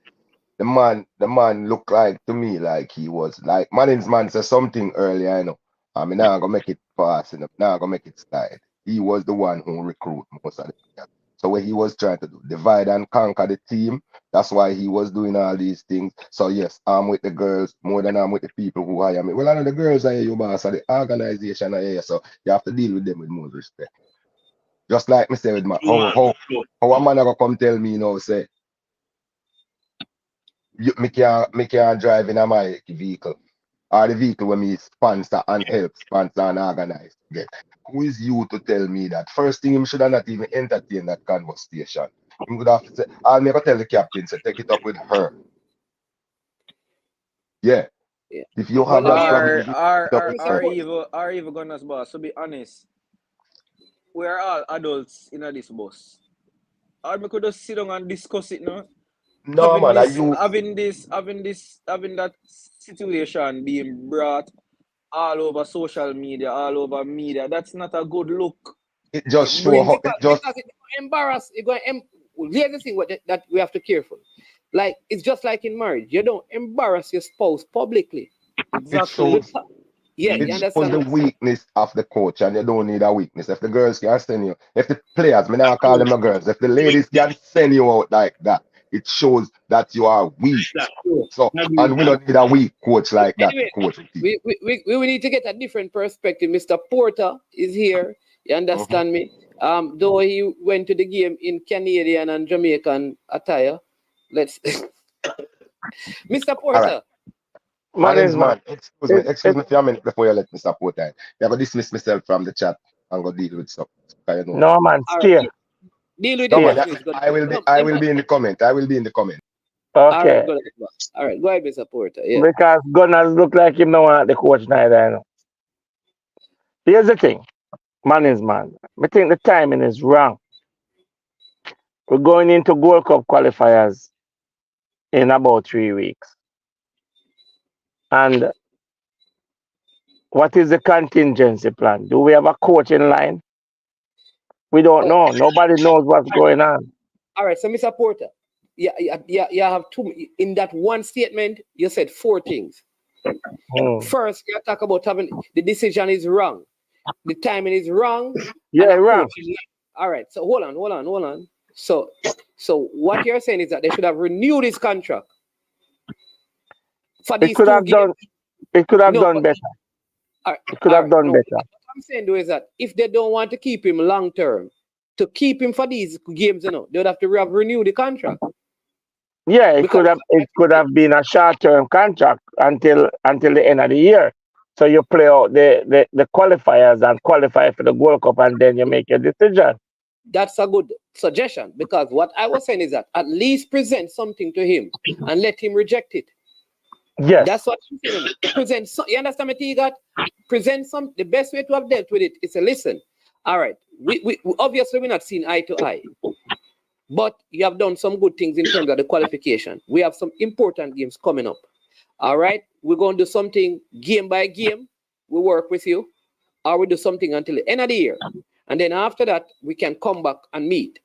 The man looked like to me like he was like man said something earlier, you know. I mean, now I'm gonna make it fast enough. Now I'm gonna make it slide. He was the one who recruit most of the people. So what he was trying to do, divide and conquer the team. That's why he was doing all these things. So yes, I'm with the girls more than I'm with the people who hire me. Well, I know the girls are your boss, so the organization are here, so you have to deal with them with more respect. Just like me say with my how a man gonna come tell me, you know, say me can't drive in my vehicle. Or the vehicle when me sponsor and help sponsor and organize. Get. Who is you to tell me that? First thing, him should have not even entertain that conversation. He would have to say, I'll never tell the captain, so take it up with her. Yeah. If you have our evil gunners boss, to be honest, we are all adults in this bus. Or we could just sit down and discuss it now. No, man, having that situation being brought all over social media, all over media, that's not a good look. It just shows because it's embarrass. It's going here's the thing that we have to be careful. Like it's just like in marriage, you don't embarrass your spouse publicly. Exactly. It shows the weakness of the coach, and you don't need a weakness. If the girls can send you, if the players, me now call them the girls, if the ladies can send you out like that, it shows that you are weak. So, and we don't need a weak coach like that. Anyway, coach we need to get a different perspective. Mr. Porter is here. You understand me? Though he went to the game in Canadian and Jamaican attire. Let's Mr. Porter. Man. Excuse me for a minute before you let Mr. Porter. You have to dismiss myself from the chat and go deal with stuff. No man, stay. Deal with No, the man, referees. I will be in the comment. I will be in the comment. All right, Okay. go ahead. All right, go ahead, Mr. Porter. Yeah. Because Gunners look like him no want the coach neither. You know. Here's the thing, man is man. I think the timing is wrong. We're going into Gold Cup qualifiers in about 3 weeks. And what is the contingency plan? Do we have a coach in line? We don't know. Nobody knows what's going on. All right, so Mr. Porter, you have two. In that one statement, you said 4 things. First, you talk about having the decision is wrong, the timing is wrong. Yeah, wrong. All right, so hold on. So what you're saying is that they should have renewed his contract for these It could have done better. It could have done better. What I'm saying though is that if they don't want to keep him long term, to keep him for these games, they would have to renew the contract. Yeah, it could have been a short term contract until the end of the year. So you play out the qualifiers and qualify for the World Cup, and then you make your decision. That's a good suggestion, because what I was saying is that at least present something to him and let him reject it. Yes. That's what I'm saying. Present. You understand me, T-God? Present some. The best way to have dealt with it is to listen. All right. We obviously we're not seeing eye to eye, but you have done some good things in terms of the qualification. We have some important games coming up. All right. We're going to do something game by game. We work with you, or we do something until the end of the year. And then after that, we can come back and meet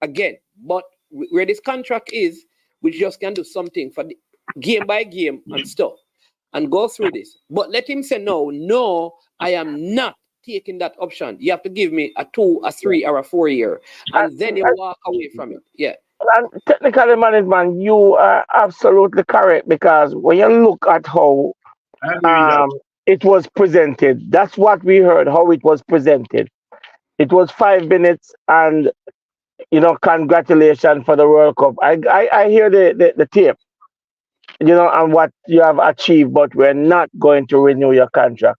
again. But where this contract is, we just can do something for the game by game and stuff and go through this. But let him say, no, I am not taking that option. You have to give me a 2, a 3, or a 4 year. And then you walk away from it. Yeah. And technically, management, you are absolutely correct, because when you look at how it was presented, that's what we heard, how it was presented. It was 5 minutes and, congratulations for the World Cup. I hear the tape, and what you have achieved, but we're not going to renew your contract.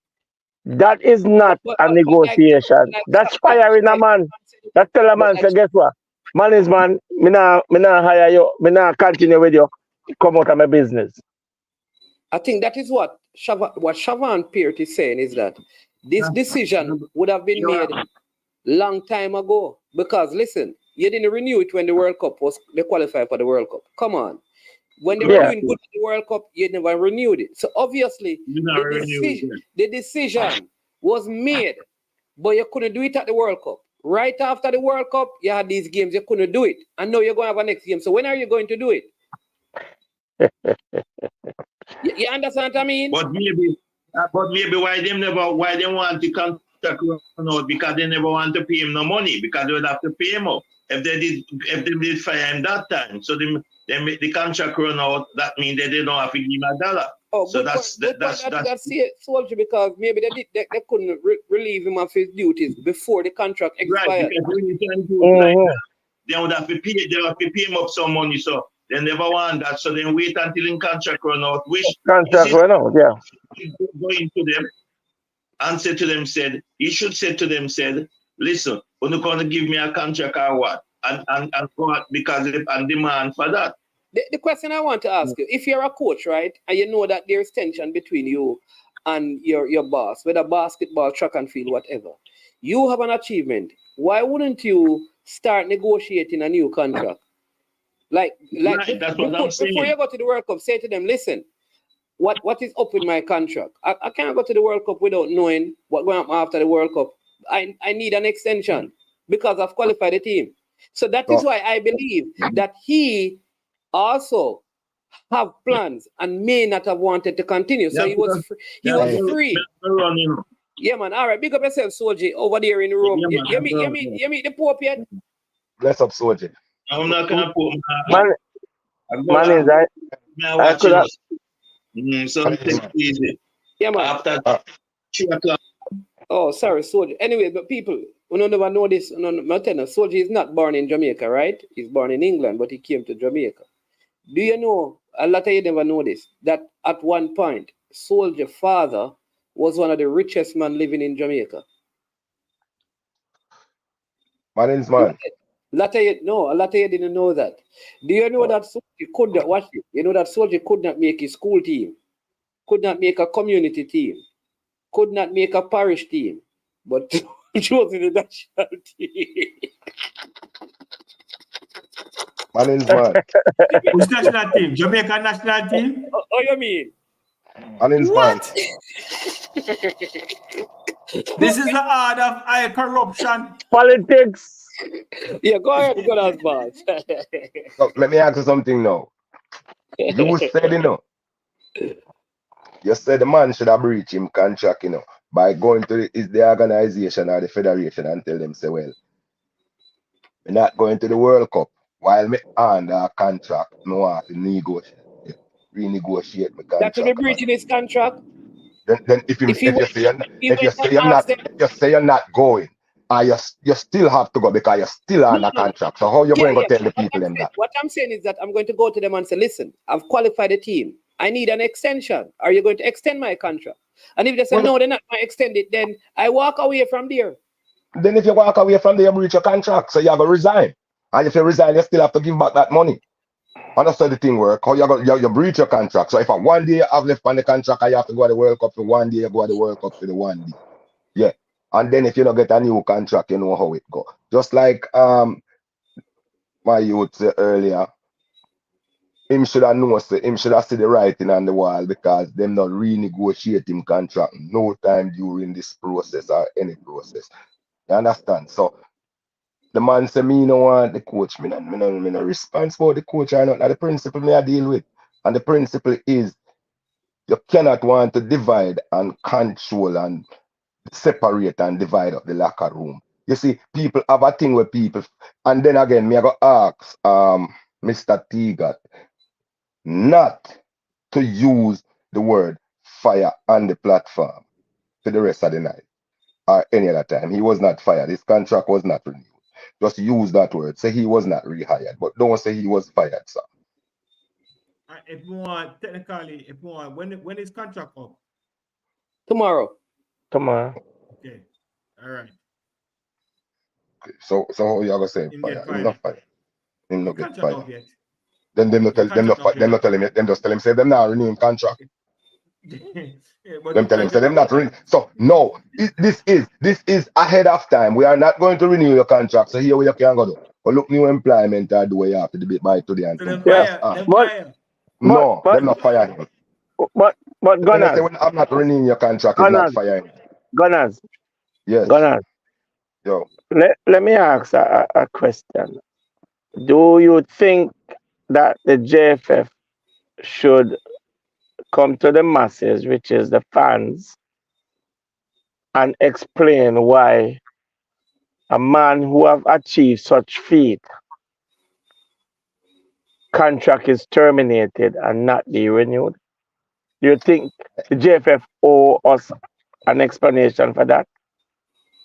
That is not a negotiation. That's firing a man. That's tell a man, so guess what? Man is man, me not hire you, me not continue with you, come out of my business. I think that is what Siobhan Peart is saying, is that this decision would have been made long time ago. Because listen, you didn't renew it when the World Cup they qualified for the World Cup. Come on. When they were doing good at the World Cup, you never renewed it. So obviously, the decision was made, but you couldn't do it at the World Cup. Right after the World Cup, you had these games, you couldn't do it. And now you're going to have a next game. So when are you going to do it? You understand what I mean? But maybe why they want to contract run out, because they never want to pay him no money, because they would have to pay him up if they did fire him that time. So the contract run out. That means they don't have to give him $1. Oh, so that's Soldier, because maybe they couldn't relieve him of his duties before the contract expired. Right, because when you can do it like that, they would have to pay him up some money. So they never want that. So then wait until the contract run out. Go into them and say to them, listen, you're not going to give me a contract or what? And because and demand for that. The question I want to ask you, if you're a coach, right, and you know that there's tension between you and your boss, whether basketball, track and field, whatever, you have an achievement, why wouldn't you start negotiating a new contract? Like that's what I'm saying. Before you go to the World Cup, say to them, listen, what is up with my contract? I can't go to the World Cup without knowing what's going to happen after the World Cup. I need an extension because I've qualified the team. So that is why I believe that he also have plans and may not have wanted to continue. So he was free. Yeah, man. All right. Big up yourself, Soji, over there in Rome. You meet the Pope yet? Bless up, Soji. I'm not gonna put I could have. Something easy. Yeah, man. After 2 o'clock. Oh, sorry, Soji. Anyway, but people who don't never know this, Soji is not born in Jamaica, right? He's born in England, but he came to Jamaica. Do you know, a lot of you never know this, that at one point, Soldier's father was one of the richest men living in Jamaica. Man. A lot of you didn't know that. Do you know that Soldier could not watch it? You know that Soldier could not make a school team, could not make a community team, could not make a parish team, but chose in the national team. Man. Which national team? Jamaican national team? Oh, you mean? What? This is the art of high corruption. Politics. Yeah, go ahead, boss. So, let me ask you something now. You said, you said the man should have breached him contract, by going to the organization or the federation and tell them, say, well, we're not going to the World Cup while me under a contract, no want to renegotiate my contract. That will be breaching his contract. Then if you say you're not going, you still have to go because you're still under contract. So how you going to tell the people them that? What I'm saying is that I'm going to go to them and say, listen, I've qualified the team. I need an extension. Are you going to extend my contract? And if they say no, they're not going to extend it, then I walk away from there. Then if you walk away from there, you breach your contract. So you have to resign. And if you resign, you still have to give back that money. And that's how the thing work. How you breach your contract. So if one day you have left on the contract and you have to go to the World Cup for 1 day, you go to the World Cup for the 1 day. Yeah. And then if you don't get a new contract, you know how it go. Just like my youth said earlier, him should have known, him should have seen the writing on the wall because them not renegotiate him contract no time during this process or any process. You understand? So the man say me no want the coach. Me no responsible for the coach or not. Now the principle me I deal with. And the principle is you cannot want to divide and control and separate and divide up the locker room. You see, people have a thing with people. And then again, me I go ask Mr. Teagat not to use the word fire on the platform for the rest of the night or any other time. He was not fired. His contract was not renewed. Just use that word. Say he was not rehired, but don't say he was fired, sir. If you want, technically, if you want, when is contract up? Tomorrow. Okay. All right. Okay. So how you gonna say fired? He's not fired. He's not get fired. Yet. Then them not tell him. Them just tell him say them not renewing contract. Them tell him say them not renewing. So no, this is ahead of time. We are not going to renew your contract. So here we can go do. But look, new employment are the way you have to debate by today and tomorrow. No, they're not firing him. But Gunners, I'm not renewing your contract. It's not firing. Gunners. Yes. Gunners. Yo. Let me ask a question. Do you think that the JFF should come to the masses, which is the fans, and explain why a man who have achieved such feat contract is terminated and not be renewed? Do you think the JFF owe us an explanation for that?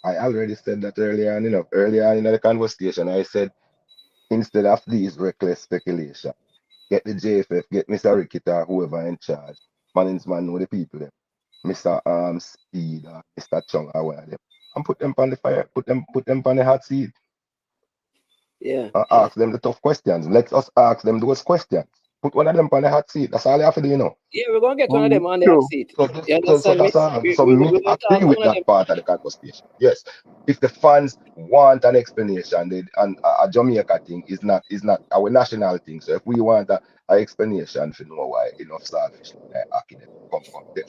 I already said that earlier on, in the conversation. I said instead of these reckless speculation, get the JFF, get Mr. Rickett or whoever in charge, management know the people them, Mr. Speed or Mr. Chung or one of them, and put them on the fire, put them on the hot seat. Yeah. Ask them the tough questions. Let us ask them those questions. Put one of them on the hot seat. That's all you have to do, Yeah, we're gonna get one of them on the hot seat. So that's all. So me agree with that part of the conversation. Yes. If the fans want an explanation, and a Jamaica thing is not our national thing. So if we want an explanation to know why enough selfish come there.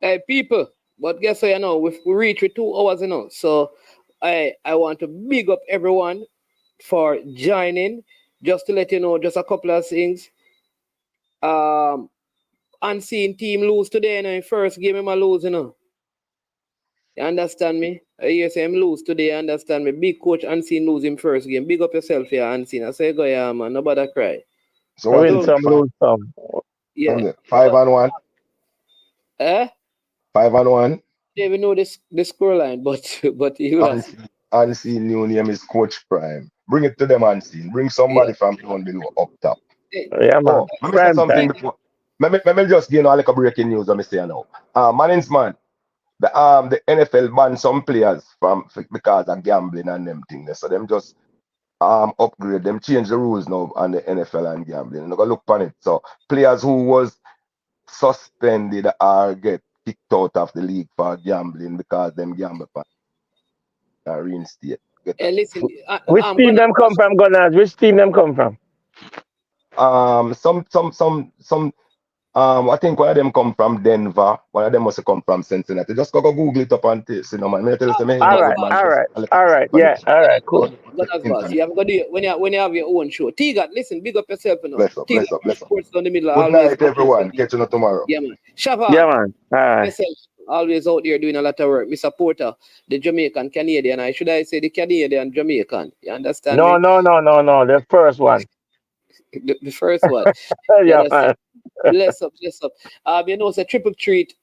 Hey people, but guess what, we reach with 2 hours, So I want to big up everyone for joining. Just to let you know, just a couple of things. Unseen team lose today, in first game him a lose, You understand me? You say him lose today, you understand me? Big coach Unseen lose him first game. Big up yourself here, Unseen. I say go yeah, man. Nobody cry. So win some, lose some. Yeah. 5-1. 5-1. Yeah, we know the scoreline, but you Unseen new name is Coach Prime. Bring it to them, Unseen. Bring somebody from down below up top. Yeah, man. Let me say something before. Let me just give you a little breaking news. Let me say now. Management, the NFL banned some players because of gambling and them things. So them just upgrade them, change the rules now on the NFL and gambling. And I go look on it. So players who was suspended or get kicked out of the league for gambling because them gamble reinstate. Hey, listen, Which team them come from, Gunners? Which team them come from? I think one of them come from Denver. One of them must come from Cincinnati. Just go Google it up and taste, man. All right. Yeah, all right, cool. You have when you have your own show. T-God, listen, big up yourself, you know. Bless up. Sports down the middle. Good night, everyone. Catch you tomorrow. Yeah, man. Shabba. Yeah, man. All right. Myself, always out there doing a lot of work. Mr. Porter, the Jamaican Canadian. Should I say the Canadian Jamaican? You understand? No. The first one. The first one. Yeah, man. Bless up. You know, so Triple Treat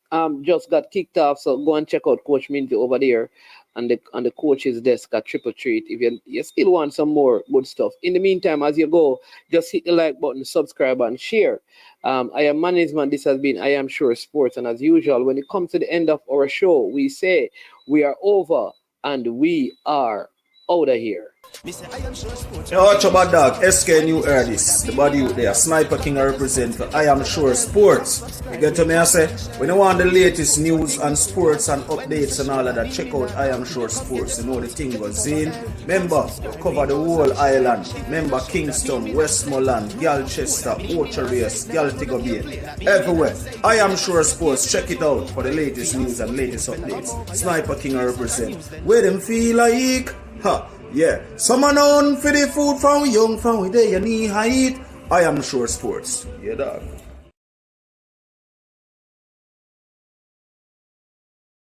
just got kicked off. So go and check out Coach Minty over there on the coach's desk at Triple Treat. If you still want some more good stuff. In the meantime, as you go, just hit the like button, subscribe, and share. I am management. This has been I Am Sure Sports, and as usual, when it comes to the end of our show, we say we are over and we are out of here. Yo, watch your bad dog, SK New Erdis, the body out there, Sniper King I represent for I Am Sure Sports. You get to me, I say, when you want the latest news and sports and updates and all of that, check out I Am Sure Sports. You know the thing goes in. Remember, cover the whole island. Remember Kingston, Westmoreland, Galchester, Ocho-Race, Galtigo Bay, everywhere. I Am Sure Sports, check it out for the latest news and latest updates. Sniper King I represent. Where them feel like, yeah, someone on for the food from young, from where they knee height. I Am Sure Sports. Yeah, dog.